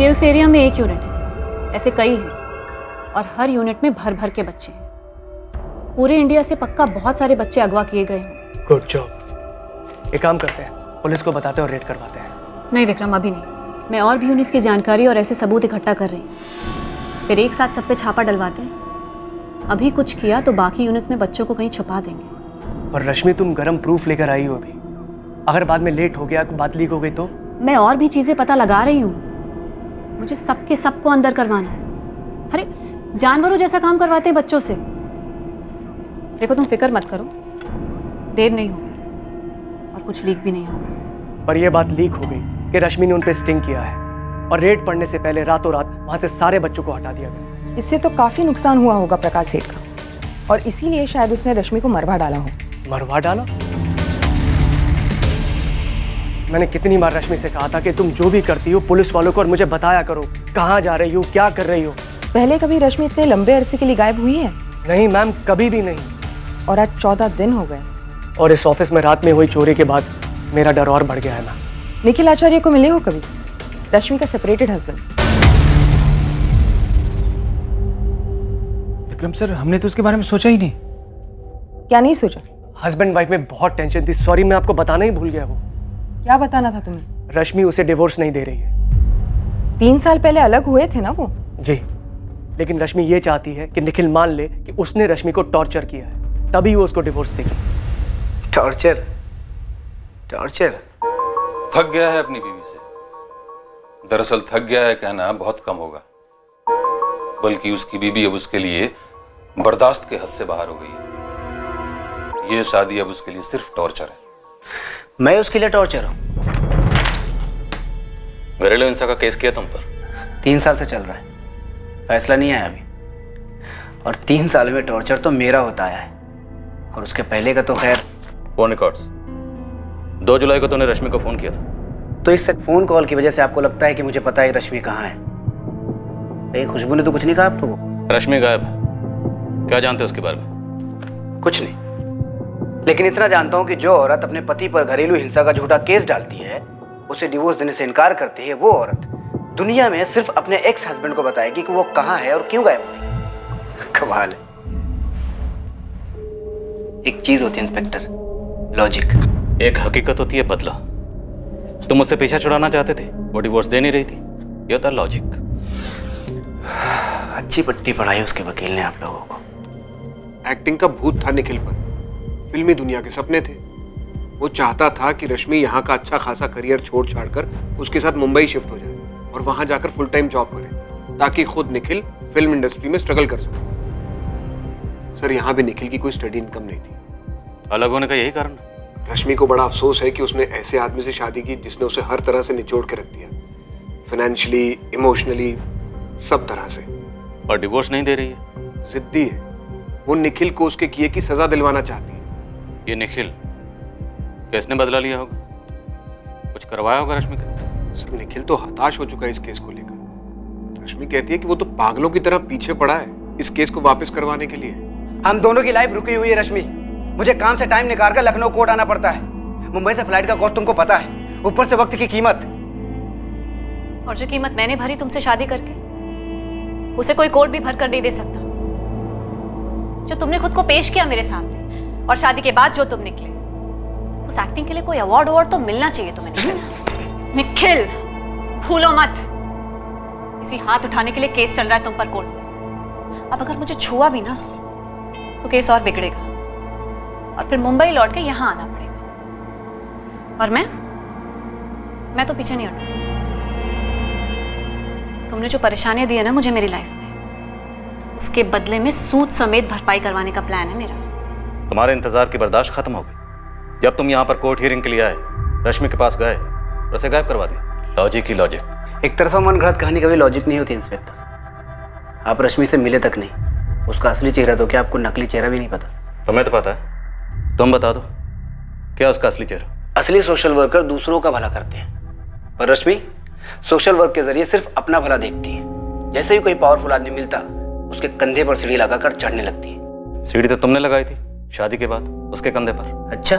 ये उस एरिया में एक यूनिट है ऐसे कई हैं और हर यूनिट में भर भर के बच्चे हैं। पूरे इंडिया से पक्का बहुत सारे बच्चे अगवा किए गए होंगे। Good job. एक काम करते हैं, पुलिस को बताते हैं और रेड करवाते हैं। नहीं विक्रम, अभी नहीं। मैं और भी यूनिट्स की जानकारी और ऐसे सबूत इकट्ठा कर रही हूँ, फिर एक साथ सब पे छापा डलवाते हैं। अभी कुछ किया तो बाकी यूनिट्स में बच्चों को कहीं छुपा देंगे। और रश्मि, तुम गरम प्रूफ लेकर आई हो अभी, अगर बाद में लेट हो गया, बात लीक हो गई तो? मैं और भी चीजें पता लगा रही हूँ, मुझे सबके सबको अंदर करवाना है। अरे जानवरों जैसा काम करवाते हैं बच्चों से। देखो तुम फिक्र मत करो, देर नहीं होगी और कुछ लीक भी नहीं होगा। पर यह बात लीक हो गई कि रश्मि ने उन पर स्टिंग किया है और रेड पड़ने से पहले रातों रात वहां से सारे बच्चों को हटा दिया गया। इससे तो काफी नुकसान हुआ होगा प्रकाश सेठ का, और इसीलिए शायद उसने रश्मि को मरवा डाला हो। मरवा डाला? मैंने कितनी बार रश्मि से कहा था कि तुम जो भी करती हो पुलिस वालों को और मुझे बताया करो, कहाँ जा रही हो, क्या कर रही हो। पहले कभी रश्मि इतने लंबे अरसे के लिए गायब हुई है? नहीं मैम, कभी भी नहीं। और आज 14 दिन हो गए। और इस ऑफिस में रात में हुई चोरी के बाद मेरा डर और बढ़ गया है मैम। निखिल आचार्य को मिले हो कभी? रश्मि का सेपरेटेड हस्बैंड। विक्रम सर, हमने तो उसके बारे में सोचा ही नहीं। क्या नहीं सोचा? हस्बैंड वाइफ में बहुत टेंशन थी। सॉरी, मैं आपको बताना ही भूल गया। वो क्या बताना था तुम्हें? रश्मि उसे डिवोर्स नहीं दे रही है। 3 साल पहले अलग हुए थे ना वो? जी, लेकिन रश्मि ये चाहती है कि निखिल मान ले कि उसने रश्मि को टॉर्चर किया है, तभी वो उसको डिवोर्स देगी। टॉर्चर? टॉर्चर? थक गया है अपनी बीवी से। दरअसल थक गया है कहना बहुत कम होगा, बल्कि उसकी बीवी अब उसके लिए बर्दाश्त के हद से बाहर हो गई है। ये शादी अब उसके लिए सिर्फ टॉर्चर है। मैं उसके लिए टॉर्चर हूँ? घरेलू हिंसा का केस किया तुम पर? 3 साल से चल रहा है, फैसला नहीं आया अभी। और 3 साल में टॉर्चर तो मेरा होता आया है, और उसके पहले का तो खैर। Phone records. 2 जुलाई को तूने रश्मि को फोन किया था। तो इस फोन कॉल की वजह से आपको लगता है कि मुझे पता है रश्मि कहाँ है? कहीं खुशबू ने तो कुछ नहीं कहा आपको? रश्मि गायब है, क्या जानते हो उसके बारे में? कुछ नहीं, लेकिन इतना जानता हूँ कि जो औरत अपने पति पर घरेलू हिंसा का झूठा केस डालती है, उसे डिवोर्स देने से इनकार करती है, वो औरत दुनिया में सिर्फ अपने एक्स हस्बैंड को बताएगी कि वो कहाँ है और क्यों गायब हुई। कमाल है। एक चीज होती है इंस्पेक्टर, लॉजिक। एक हकीकत होती है बदला। तुम उससे पीछा छुड़ाना चाहते थे, वो डिवोर्स दे नहीं रही थी, ये होता लॉजिक। अच्छी पट्टी पढ़ाई उसके वकील ने आप लोगों को। एक्टिंग का भूत था निखिल पर, फिल्मी दुनिया के सपने थे। वो चाहता था कि रश्मि यहाँ का अच्छा खासा करियर छोड़ छाड़ कर उसके साथ मुंबई शिफ्ट हो जाए और वहां जाकर फुल टाइम जॉब करे, ताकि खुद निखिल फिल्म इंडस्ट्री में स्ट्रगल कर सके। सर, यहाँ भी निखिल की कोई स्टडी इनकम नहीं थी। अलग होने का यही कारण? रश्मि को बड़ा अफसोस है कि उसने ऐसे आदमी से शादी की जिसने उसे हर तरह से निचोड़ के रख दिया, फाइनेंशियली, इमोशनली, सब तरह से। और डिवोर्स नहीं दे रही है? जिद्दी है वो। निखिल को उसके किए की सजा दिलवाना चाहती है। ये निखिल किसने बदला लिया होगा? कुछ करवाया होगा रश्मि के? सर, निखिल तो हताश हो चुका है इस केस को लेकर। रश्मि कहती है कि वो तो पागलों की तरह पीछे पड़ा है इस केस को वापस करवाने के लिए। हम दोनों की लाइफ रुकी हुई है रश्मि। मुझे काम से टाइम निकाल कर लखनऊ कोर्ट आना पड़ता है। मुंबई से फ्लाइट का कॉस्ट तुमको पता है, ऊपर से वक्त की कीमत। और जो कीमत मैंने भरी तुमसे शादी करके, उसे कोई कोर्ट भी भर कर नहीं दे सकता। जो तुमने खुद को पेश किया मेरे सामने और शादी के बाद जो तुम निकले, उस एक्टिंग के लिए कोई अवार्ड तो मिलना चाहिए तुम्हें। निखिल, भूलो मत, इसी हाथ उठाने के लिए केस चल रहा है तुम पर कोर्ट में। अब अगर मुझे छुआ भी ना तो केस और बिगड़ेगा और फिर मुंबई लौट के यहां आना पड़ेगा। और मैं तो पीछे नहीं हटूंगी। तुमने जो परेशानियां दी है ना मुझे मेरी लाइफ में, उसके बदले में सूद समेत भरपाई करवाने का प्लान है मेरा। तुम्हारे इंतजार की बर्दाश्त खत्म हो गई जब तुम यहाँ पर कोर्ट हियरिंग के लिए आए, रश्मि के पास गए और उसे गायब करवा दिया। लॉजिक ही लॉजिक। एक तरफा मन गढ़ंत कहानी कभी लॉजिक नहीं होती इंस्पेक्टर। आप रश्मि से मिले तक नहीं, उसका असली चेहरा तो क्या आपको नकली चेहरा भी नहीं पता? तुम्हें तो पता है, तुम बता दो क्या उसका असली चेहरा? असली सोशल वर्कर दूसरों का भला करते हैं, पर रश्मि सोशल वर्क के जरिए सिर्फ अपना भला देखती है। जैसे ही कोई पावरफुल आदमी मिलता, उसके कंधे पर सीढ़ी लगाकर चढ़ने लगती है। सीढ़ी तो तुमने लगाई थी शादी के बाद उसके कंधे पर। अच्छा,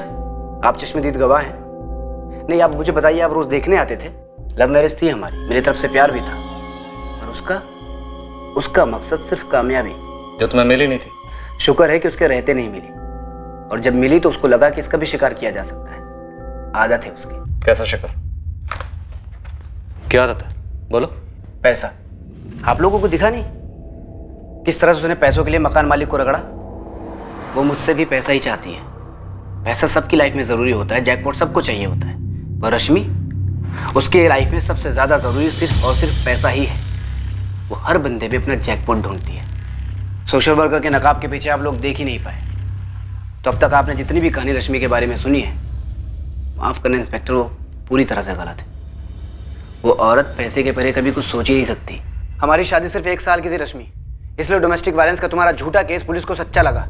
आप चश्मदीद गवाह हैं। नहीं, आप मुझे बताइए, आप रोज देखने आते थे। लव मैरिज थी हमारी, मेरी तरफ से प्यार भी था, और उसका उसका मकसद सिर्फ कामयाबी। जो तुम्हें मिली नहीं थी। शुक्र है कि उसके रहते नहीं मिली, और जब मिली तो उसको लगा कि इसका भी शिकार किया जा सकता है। आदत है उसकी। कैसा शिकार? क्या आदत है? बोलो। पैसा। आप लोगों को दिखा नहीं किस तरह से उसने पैसों के लिए मकान मालिक को रगड़ा? वो मुझसे भी पैसा ही चाहती है। पैसा सबकी लाइफ में जरूरी होता है, जैकपॉट सबको चाहिए होता है, पर रश्मि, उसके लाइफ में सबसे ज्यादा जरूरी सिर्फ और सिर्फ पैसा ही है। वो हर बंदे पे अपना जैकपॉट ढूंढती है। सोशल वर्कर के नकाब के पीछे आप लोग देख ही नहीं पाए, तो अब तक आपने जितनी भी कहानी रश्मि के बारे में सुनी है, माफ करना इंस्पेक्टर, वो पूरी तरह से गलत है। वो औरत पैसे के परे कभी कुछ सोच ही नहीं सकती। हमारी शादी सिर्फ 1 साल की थी रश्मि, इसलिए डोमेस्टिक वायलेंस का तुम्हारा झूठा केस पुलिस को सच्चा लगा,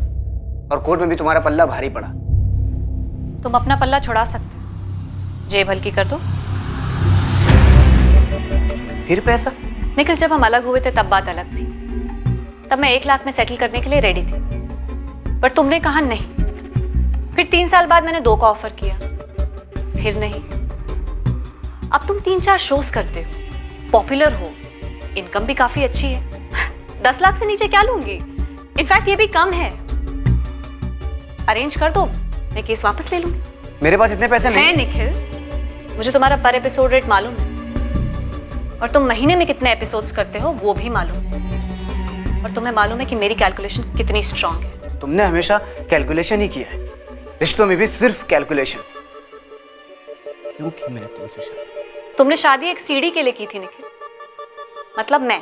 और कोर्ट में भी तुम्हारा पल्ला भारी पड़ा। तुम अपना पल्ला छुड़ा सकते, जेब हल्की कर दो। फिर पैसा? निखिल, जब हम अलग हुए थे तब बात अलग थी। तब मैं 1 लाख में सेटल करने के लिए रेडी थी, पर तुमने कहा नहीं। फिर 3 साल बाद मैंने 2 का ऑफर किया, फिर नहीं। अब तुम 3-4 शोज करते हो, पॉपुलर हो, इनकम भी काफी अच्छी है। 10 लाख से नीचे क्या लूंगी? इनफैक्ट ये भी कम है। अरेंज कर दो, मैं केस वापस ले लूंगी। मेरे पास इतने पैसे नहीं है निखिल, मुझे तुम्हारा पर एपिसोड रेट मालूम है, और तुम महीने में कितने एपिसोड्स करते हो वो भी मालूम है, और तुम्हें मालूम है कि मेरी कैलकुलेशन कितनी स्ट्रांग है। तुमने हमेशा कैलकुलेशन ही किया है, रिश्तों में भी सिर्फ कैलकुलेशन। क्यों की मैंने तुमसे शादी? तुमने शादी एक सीढ़ी के लिए की थी निखिल, मतलब मैं।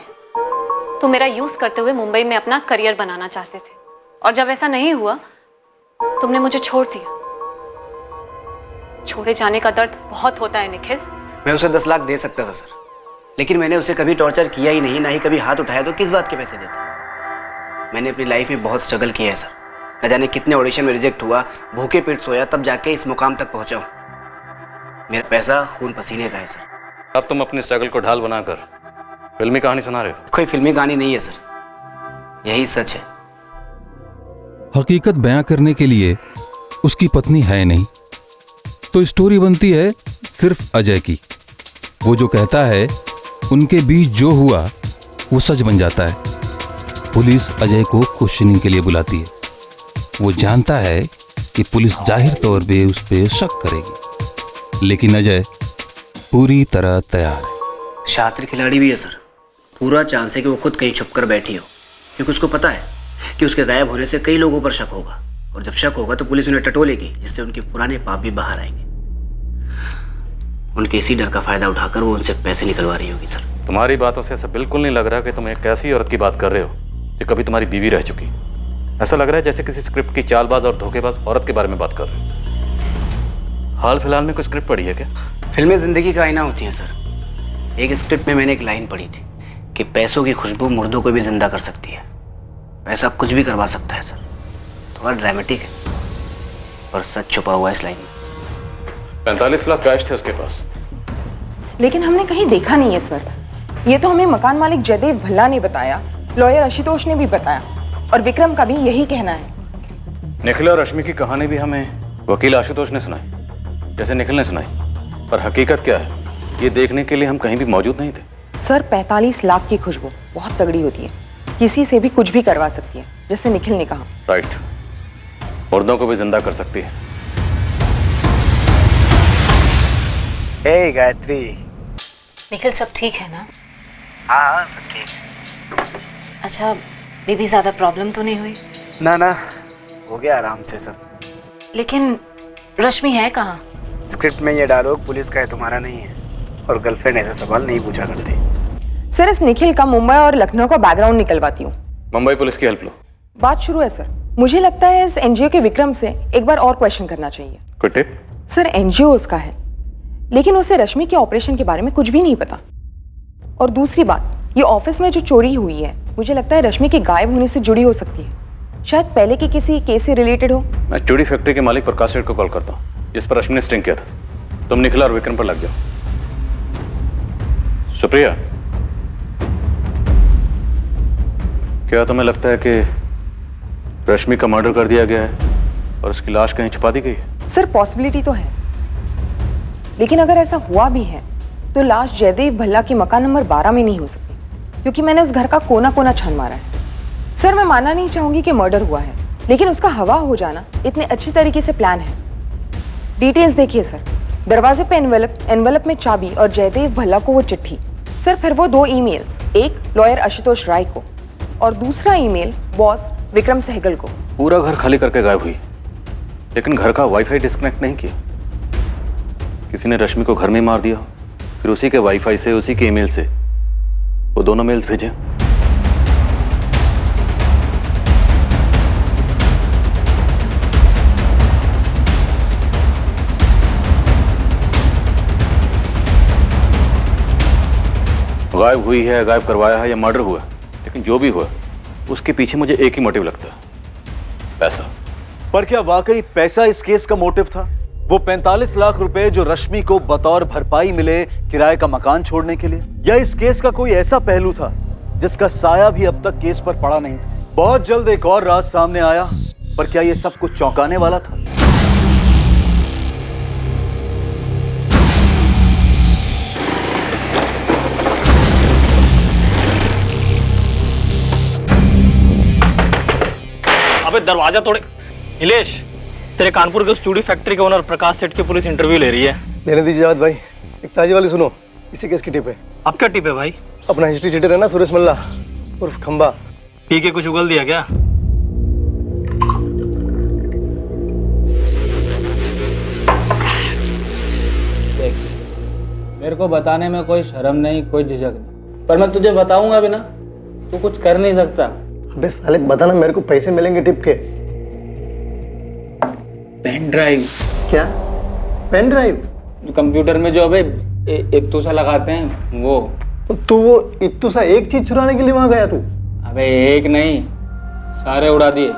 तुम मेरा यूज करते हुए मुंबई में अपना करियर बनाना चाहते थे, और जब ऐसा नहीं हुआ तुमने मुझे छोड़ दिया। छोड़े जाने का दर्द बहुत होता है निखिल। मैं उसे 10 लाख दे सकता था सर, लेकिन मैंने उसे कभी टॉर्चर किया ही नहीं, ना ही कभी हाथ उठाया, तो किस बात के पैसे देता? मैंने अपनी लाइफ में बहुत स्ट्रगल किया है सर, न जाने कितने ऑडिशन में रिजेक्ट हुआ, भूखे पेट सोया, तब जाके इस मुकाम तक पहुंचा हूं। मेरा पैसा खून पसीने का है सर। अब तुम अपनी स्ट्रगल को ढाल बनाकर फिल्मी कहानी सुना रहे हो। कोई फिल्मी कहानी नहीं है सर, यही सच है। हकीकत बयां करने के लिए उसकी पत्नी है नहीं, तो स्टोरी बनती है सिर्फ अजय की। वो जो कहता है उनके बीच जो हुआ वो सच बन जाता है। पुलिस अजय को क्वेश्चनिंग के लिए बुलाती है। वो जानता है कि पुलिस जाहिर तौर पे उस पर शक करेगी, लेकिन अजय पूरी तरह तैयार है। शातिर खिलाड़ी भी है सर, पूरा चांस है कि वो खुद कहीं छुप कर बैठी हो, क्योंकि उसको पता है कि उसके गायब होने से कई लोगों पर शक होगा, और जब शक होगा तो पुलिस उन्हें टटोलेगी, जिससे उनके पुराने पाप भी बाहर आएंगे। उनके इसी डर का फायदा उठाकर वो उनसे पैसे निकलवा रही होगी सर। तुम्हारी बातों से ऐसा बिल्कुल नहीं लग रहा कि तुम एक ऐसी औरत की बात कर रहे हो जो कभी तुम्हारी बीवी रह चुकी। ऐसा लग रहा है जैसे किसी स्क्रिप्ट की चालबाज और धोखेबाज औरत के बारे में बात कर रहे हो। हाल फिलहाल में कोई स्क्रिप्ट पढ़ी है क्या? फिल्में जिंदगी का आईना होती हैं सर। एक स्क्रिप्ट में मैंने एक लाइन पढ़ी थी कि पैसों की खुशबू मुर्दों को भी जिंदा कर सकती है। पैसा कुछ भी करवा सकता है सर। थोड़ा ड्रामेटिक है, पर सच छुपा हुआ है इस लाइन में। 45 लाख कैश थे उसके पास, लेकिन हमने कहीं देखा नहीं है सर। ये तो हमें मकान मालिक जयदेव भल्ला ने बताया, लॉयर आशुतोष ने भी बताया, और विक्रम का भी यही कहना है। निखिल और रश्मि की कहानी भी हमें वकील आशुतोष ने सुनाई, जैसे निखिल ने सुनाई, पर हकीकत क्या है ये देखने के लिए हम कहीं भी मौजूद नहीं थे। सर 45 लाख की खुशबू बहुत तगड़ी होती है, किसी से भी कुछ भी करवा सकती है, जैसे निखिल ने कहा। राइट, मुर्दों को भी जिंदा कर सकती है। हे गायत्री। निखिल, सब ठीक है ना? हाँ सब ठीक है। अच्छा, बेबी ज्यादा प्रॉब्लम तो नहीं हुई? ना ना, हो गया आराम से सब। लेकिन रश्मि है कहाँ? स्क्रिप्ट में ये डायलॉग पुलिस का है, तुम्हारा नहीं है, और गर्लफ्रेंड ऐसे सवाल नहीं पूछा करते। सर इस निखिल का मुंबई और लखनऊ का बैकग्राउंड निकलवाती हूँ। मुंबई पुलिस की हेल्प लो। बात शुरू है सर। मुझे लगता है इस एनजीओ के विक्रम से एक बार और क्वेश्चन करना चाहिए। कोई टिप? सर एनजीओ उसका है, लेकिन उसे रश्मि के ऑपरेशन के बारे में कुछ भी नहीं पता। और दूसरी बात, ये ऑफिस में जो चोरी हुई है, मुझे लगता है रश्मि के गायब होने से जुड़ी हो सकती है। शायद पहले के किसी केस से रिलेटेड हो। मैं चूड़ी फैक्ट्री के मालिक प्रकाश सेठ को कॉल करता हूँ, जिस पर रश्मि ने स्टिंग किया था। तुम निखिल और विक्रम पर लग जाओ। सुप्रिया, क्या तुम्हें लगता है कि रश्मि का मर्डर कर दिया गया है और उसकी लाश कहीं छुपा दी गई है? सर पॉसिबिलिटी तो है, लेकिन अगर ऐसा हुआ भी है तो लाश जयदेव भल्ला के मकान नंबर 12 में नहीं हो सकती, क्योंकि मैंने उस घर का कोना कोना छान मारा है। सर, मैं मानना नहीं चाहूंगी कि मर्डर हुआ है, लेकिन उसका हवा हो जाना इतने अच्छी तरीके से प्लान है। डिटेल्स देखिए सर, दरवाजे पे एनवेलप में चाबी और जयदेव भल्ला को वो चिट्ठी। सर, फिर वो 2 ईमेल्स, एक लॉयर आशुतोष राय को और दूसरा ईमेल बॉस विक्रम सहगल को। पूरा घर खाली करके गायब हुई, लेकिन घर का वाईफाई डिस्कनेक्ट नहीं किया। किसी ने रश्मि को घर में मार दिया, फिर उसी के वाईफाई से, उसी के ईमेल से वो दोनों मेल्स भेजे। गायब हुई है, गायब करवाया है या मर्डर हुआ, लेकिन जो भी हुआ उसके पीछे मुझे एक ही मोटिव लगता है, पैसा। पर क्या वाकई पैसा इस केस का मोटिव था? वो 45 लाख रुपए जो रश्मि को बतौर भरपाई मिले किराए का मकान छोड़ने के लिए, या इस केस का कोई ऐसा पहलू था जिसका साया भी अब तक केस पर पड़ा नहीं? बहुत जल्द एक और राज सामने आया, पर क्या ये सब कुछ चौंकाने वाला था? अबे दरवाजा तोड़े। नीलेश, तेरे कानपुर के उस चूड़ी फैक्ट्री के ओनर प्रकाश सेठ की पुलिस इंटरव्यू ले रही है। लेने दीजिए जावेद भाई, एक ताजी वाली सुनो। इसी केस की टिप है। अब क्या टिप है भाई? अपना हिस्ट्री चीटर है ना सुरेश मल्ला उर्फ खंबा, पी के कुछ उगल दिया क्या? देख, मेरे को बताने में कोई शर्म नहीं, कोई झिझक नहीं, पर मैं तुझे बताऊंगा भी ना, तू कुछ कर नहीं सकता। अबे साले बताना, मेरे को पैसे मिलेंगे टिप के। Pen drive. क्या पेन ड्राइव? कंप्यूटर में जो अबे इत्तूसा लगाते हैं वो। तो तू वो इत्तूसा एक चीज चुराने के लिए वहां गया तू? अबे एक नहीं, सारे उड़ा दिए।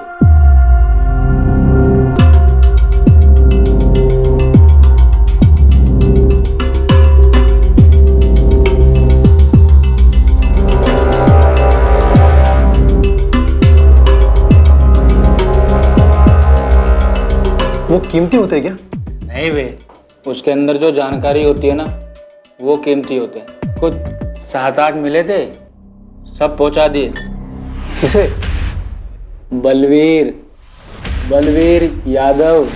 वो कीमती होते हैं क्या? नहीं बे, उसके अंदर जो जानकारी होती है ना, वो कीमती होते हैं। कुछ 7-8 मिले थे, सब पहुंचा दिए। किसे? बलवीर यादव।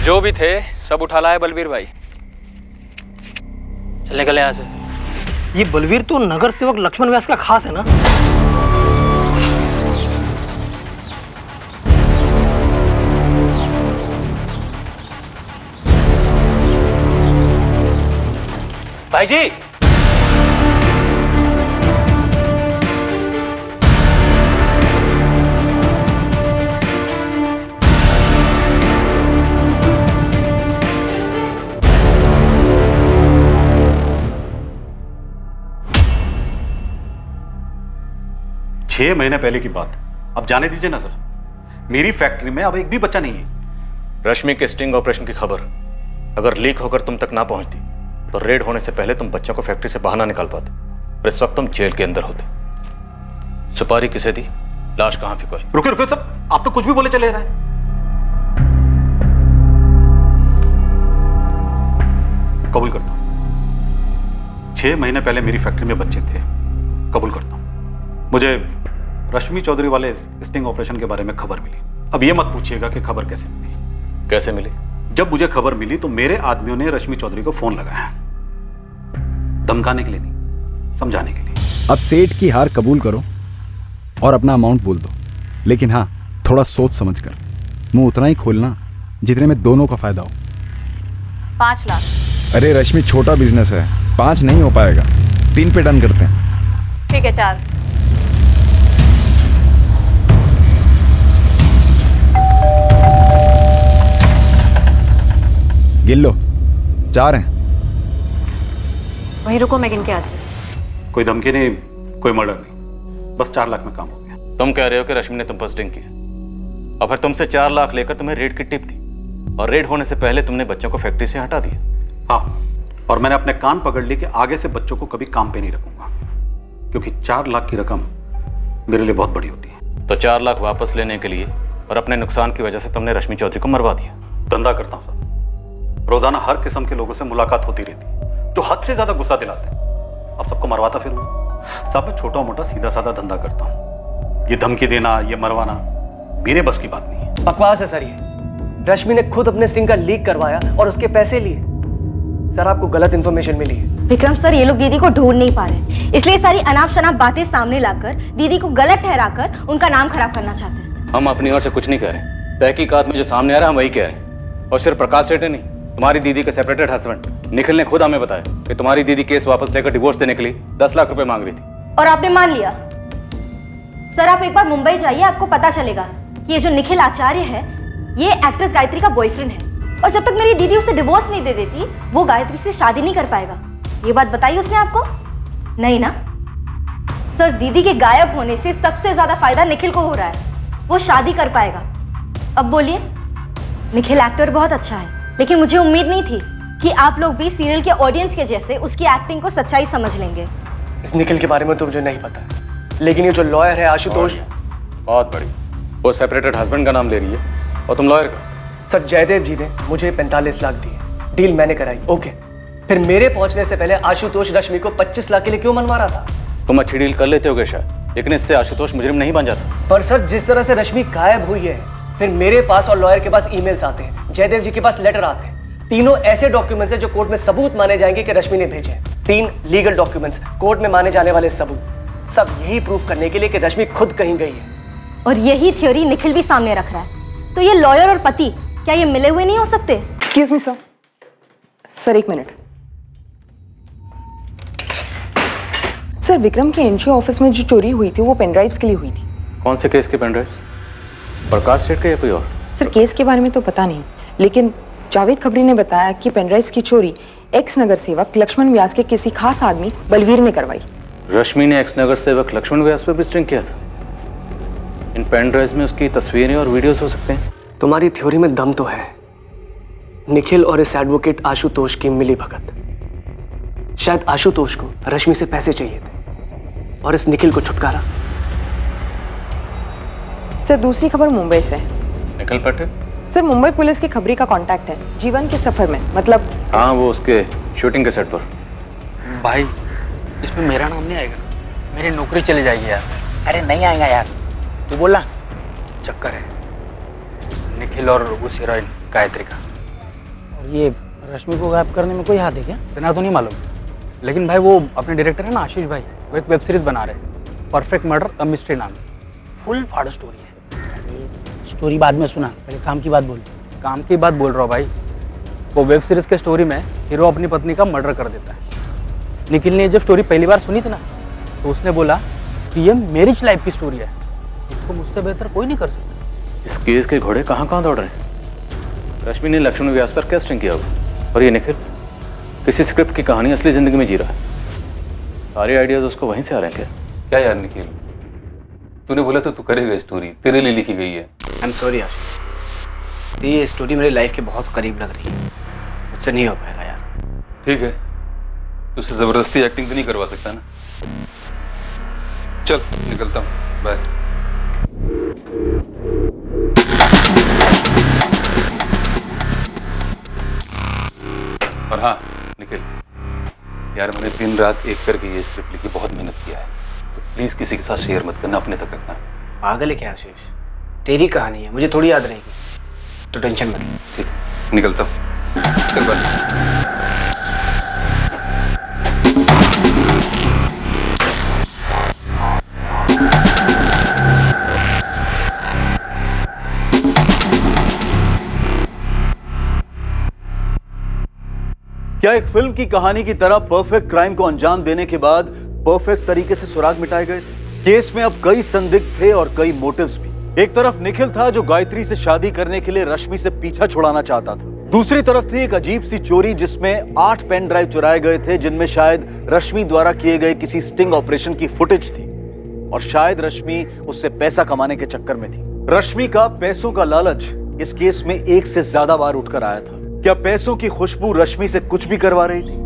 जो भी थे सब उठा लाए बलवीर भाई। चल निकले यहाँ से। ये बलवीर तो नगर सेवक लक्ष्मण व्यास का खास है ना? भाई जी, छह महीने पहले की बात, अब जाने दीजिए ना सर। मेरी फैक्ट्री में अब एक भी बच्चा नहीं है। रश्मि के स्टिंग ऑपरेशन की खबर अगर लीक होकर तुम तक ना पहुंचती तो रेड होने से पहले तुम बच्चों को फैक्ट्री से बाहर ना निकाल पाते और इस वक्त तुम जेल के अंदर होते। सुपारी किसे दी, लाश कहां फिकोई? रुके रुके सब, आप तो कुछ भी बोले चले रहे हैं। कबूल करता हूं, 6 महीने पहले मेरी फैक्ट्री में बच्चे थे। कबूल करता हूं, मुझे रश्मि चौधरी वाले स्टिंग ऑपरेशन के बारे में खबर मिली। अब ये मत पूछिएगा कि खबर कैसे मिली। कैसे मिली? जब मुझे खबर मिली तो मेरे आदमियों ने रश्मि चौधरी को फोन लगाया, धमकाने के लिए नहीं, समझाने के लिए। अब सेठ की हार कबूल करो और अपना अमाउंट बोल दो, लेकिन हाँ, थोड़ा सोच समझ कर। मुंह उतना ही खोलना जितने में दोनों का फायदा हो। 5 लाख। अरे रश्मि, छोटा बिजनेस है, 5 नहीं हो पाएगा, 3 पे डन करते हैं। ठीक है, 4। गिन लो, 4 हैं। वहीं रुको, मैं गिन के आती हूँ। कोई धमकी नहीं, कोई मर्डर नहीं, बस 4 लाख में काम हो गया। तुम कह रहे हो कि रश्मि ने तुम पर स्टिंग किया और फिर तुमसे 4 लाख लेकर तुम्हें रेड की टिप दी। और रेड होने से पहले तुमने बच्चों को फैक्ट्री से हटा दिया। हाँ, और मैंने अपने कान पकड़ लिए कि आगे से बच्चों को कभी काम पे नहीं रखूंगा, क्योंकि 4 लाख की रकम मेरे लिए बहुत बड़ी होती है। तो 4 लाख वापस लेने के लिए और अपने नुकसान की वजह से तुमने रश्मि चौधरी को मरवा दिया। धंधा करता हूँ साहब, रोजाना हर किस्म के लोगों से मुलाकात होती रहती है जो हद से ज्यादा गुस्सा दिलाते हैं। अब सबको मरवाता फिरूँ साहब? मैं छोटा मोटा सीधा साधा धंधा करता हूँ, ये धमकी देना, ये मरवाना मेरे बस की बात नहीं है। बकवास है सर ये। रश्मि ने खुद अपने स्टिंग का लीक करवाया और उसके पैसे लिए। सर आपको गलत इन्फॉर्मेशन मिली है। विक्रम सर, ये लोग दीदी को ढूंढ नहीं पा रहे, इसलिए सारी अनाप शनाप बातें सामने लाकर दीदी को गलत ठहराकर उनका नाम खराब करना चाहते हैं। हम अपनी ओर से कुछ नहीं कह रहे, तहकीकात में जो सामने आ रहा है हम वही कह रहे हैं। और सिर्फ प्रकाश सेठ नहीं, तुम्हारी दीदी के सेपरेटेड हस्बैंड निखिल ने खुद हमें बताया कि तुम्हारी दीदी केस वापस लेकर डिवोर्स देने के लिए 10 लाख रुपए मांग रही थी। और आपने मान लिया? सर आप एक बार मुंबई जाइए, आपको पता चलेगा कि ये जो निखिल आचार्य है ये एक्ट्रेस गायत्री का बॉयफ्रेंड है, और जब तक मेरी दीदी उसे डिवोर्स नहीं दे देती वो गायत्री से शादी नहीं कर पाएगा। ये बात बताई उसने आपको? नहीं ना? सर दीदी के गायब होने से सबसे ज्यादा फायदा निखिल को हो रहा है, वो शादी कर पाएगा। अब बोलिए, निखिल एक्टर बहुत अच्छा है, लेकिन मुझे उम्मीद नहीं थी कि आप लोग भी सीरियल के ऑडियंस के जैसे उसकी एक्टिंग को सच्चाई समझ लेंगे। इस निखिल के बारे में तो मुझे नहीं पता, लेकिन ये जो लॉयर है आशुतोष, बहुत बड़ी, वो सेपरेटेड हस्बैंड का नाम ले रही है और तुम लॉयर का। सर जयदेव जी ने मुझे 45 लाख दिए, डील मैंने कराई, ओके। फिर मेरे पहुंचने से पहले आशुतोष रश्मि को 25 लाख के लिए क्यों मनवा रहा था? तुम अच्छी डील कर लेते होगे शायद, लेकिन इससे आशुतोष मुजरिम नहीं बन जाता। पर सर जिस तरह से रश्मि गायब हुई है, फिर मेरे पास और लॉयर के पास ईमेल्स आते हैं, जयदेव जी के पास लेटर आते हैं, तीनों ऐसे डॉक्यूमेंट्स हैं जो कोर्ट में सबूत माने जाएंगे कि रश्मि ने भेजे हैं। 3 लीगल डॉक्यूमेंट्स, कोर्ट में माने जाने वाले सबूत, सब यही प्रूफ करने के लिए कि रश्मि खुद कहीं गई है। और यही थ्योरी निखिल भी सामने रख रहा है। तो ये लॉयर और पति क्या ये मिले हुए नहीं हो सकते? Excuse me sir. सर एक मिनट। सर विक्रम के एनजीओ ऑफिस में जो चोरी हुई थी वो पेनड्राइव्स के लिए हुई थी। कौन से केस के पेनड्राइव? प्रकाश सेठ के या कोई और? सर केस के बारे में तो पता नहीं, लेकिन जावेद खबरी ने बताया कि पेनड्राइव्स की चोरी एक्स नगर सेवक लक्ष्मण व्यास के किसी खास आदमी बलवीर ने करवाई। रश्मि ने एक्स नगर सेवक लक्ष्मण व्यास पर भी स्ट्रिंग किया था। इन पेनड्राइव्स में उसकी तस्वीरें और वीडियोस हो सकते हैं। तुम्हारी थ्योरी में दम तो है। निखिल और इस एडवोकेट आशुतोष की मिली भगत। शायद आशुतोष को रश्मि से पैसे चाहिए थे और इस निखिल को छुटकारा। सर दूसरी खबर मुंबई से है। निखिल पटेल? सर मुंबई पुलिस की खबरी का कांटेक्ट है, जीवन के सफर में, मतलब। हाँ वो उसके शूटिंग के सेट पर। भाई इसमें मेरा नाम नहीं आएगा, मेरी नौकरी चली जाएगी यार। अरे नहीं आएगा यार, तू बोला। चक्कर है निखिल और उस हीरोइन गायत्री का। ये रश्मि को गायब करने में कोई हाथ है क्या? इतना तो नहीं मालूम, लेकिन भाई वो अपने डायरेक्टर है ना आशीष भाई, वो एक वेब सीरीज बना रहे हैं, परफेक्ट मर्डर अ मिस्ट्री नाम। फुल फाड़ स्टोरी है। स्टोरी बाद में सुना, पहले काम की बात बोल। काम की बात बोल रहा हूँ भाई। वो वेब सीरीज के स्टोरी में हीरो अपनी पत्नी का मर्डर कर देता है। निखिल ने जब स्टोरी पहली बार सुनी थी ना, तो उसने बोला कि ये मैरिज लाइफ की स्टोरी है, इसको मुझसे बेहतर कोई नहीं कर सकता। इस केस के घोड़े कहाँ कहाँ दौड़ रहे हैं? रश्मि ने लक्ष्मण व्यास पर क्या स्ट्रिंग किया होगा, और ये निखिल किसी स्क्रिप्ट की कहानी असली जिंदगी में जी रहा है। सारे आइडियाज उसको वहीं से आ रहे हैं क्या? क्या यार निखिल, तूने बोला तो तू करेगा, स्टोरी तेरे लिए लिखी गई है। आई एम सॉरी आशीष, ये स्टोरी मेरी लाइफ के बहुत करीब लग रही है, मुझसे नहीं हो पाएगा यार। ठीक है, तुझसे जबरदस्ती एक्टिंग तो नहीं करवा सकता ना। चल निकलता हूँ, बाय। और हाँ निखिल यार, मैंने दिन रात एक करके ये स्क्रिप्ट लिखी, बहुत मेहनत किया है, तो प्लीज किसी के साथ शेयर मत करना, अपने तक रखना। पागल है क्या आशीष? तेरी कहानी है, मुझे थोड़ी याद रहेगी, तो टेंशन मत ले। ठीक है, निकलता हूँ, चल बाय। क्या एक फिल्म की कहानी की तरह परफेक्ट क्राइम को अंजाम देने के बाद परफेक्ट तरीके से सुराग मिटाए गए? केस में अब कई संदिग्ध थे और कई मोटिव्स भी। एक तरफ निखिल था जो गायत्री से शादी करने के लिए रश्मि से पीछा छुड़ाना चाहता था, दूसरी तरफ थी एक अजीब सी चोरी जिसमें 8 पेन ड्राइव चुराए गए थे, जिनमें शायद रश्मि द्वारा किए गए किसी स्टिंग ऑपरेशन की फुटेज थी, और शायद रश्मि उससे पैसा कमाने के चक्कर में थी। रश्मि का पैसों का लालच इस केस में एक से ज्यादा बार उठकर आया था। क्या पैसों की खुशबू रश्मि से कुछ भी करवा रही थी?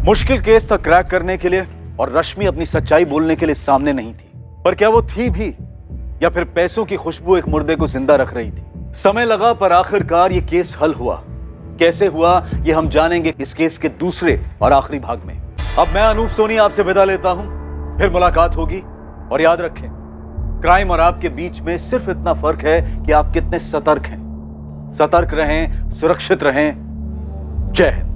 मुश्किल केस था क्रैक करने के लिए और रश्मि अपनी सच्चाई बोलने के लिए सामने नहीं थी। पर क्या वो थी भी, या फिर पैसों की खुशबू एक मुर्दे को जिंदा रख रही थी? समय लगा पर आखिरकार ये केस हल हुआ। कैसे हुआ ये हम जानेंगे इस केस के दूसरे और आखिरी भाग में। अब मैं अनूप सोनी आपसे विदा लेता हूं, फिर मुलाकात होगी। और याद रखें, क्राइम और आपके बीच में सिर्फ इतना फर्क है कि आप कितने सतर्क हैं। सतर्क रहें, सुरक्षित रहें। जय हिंद।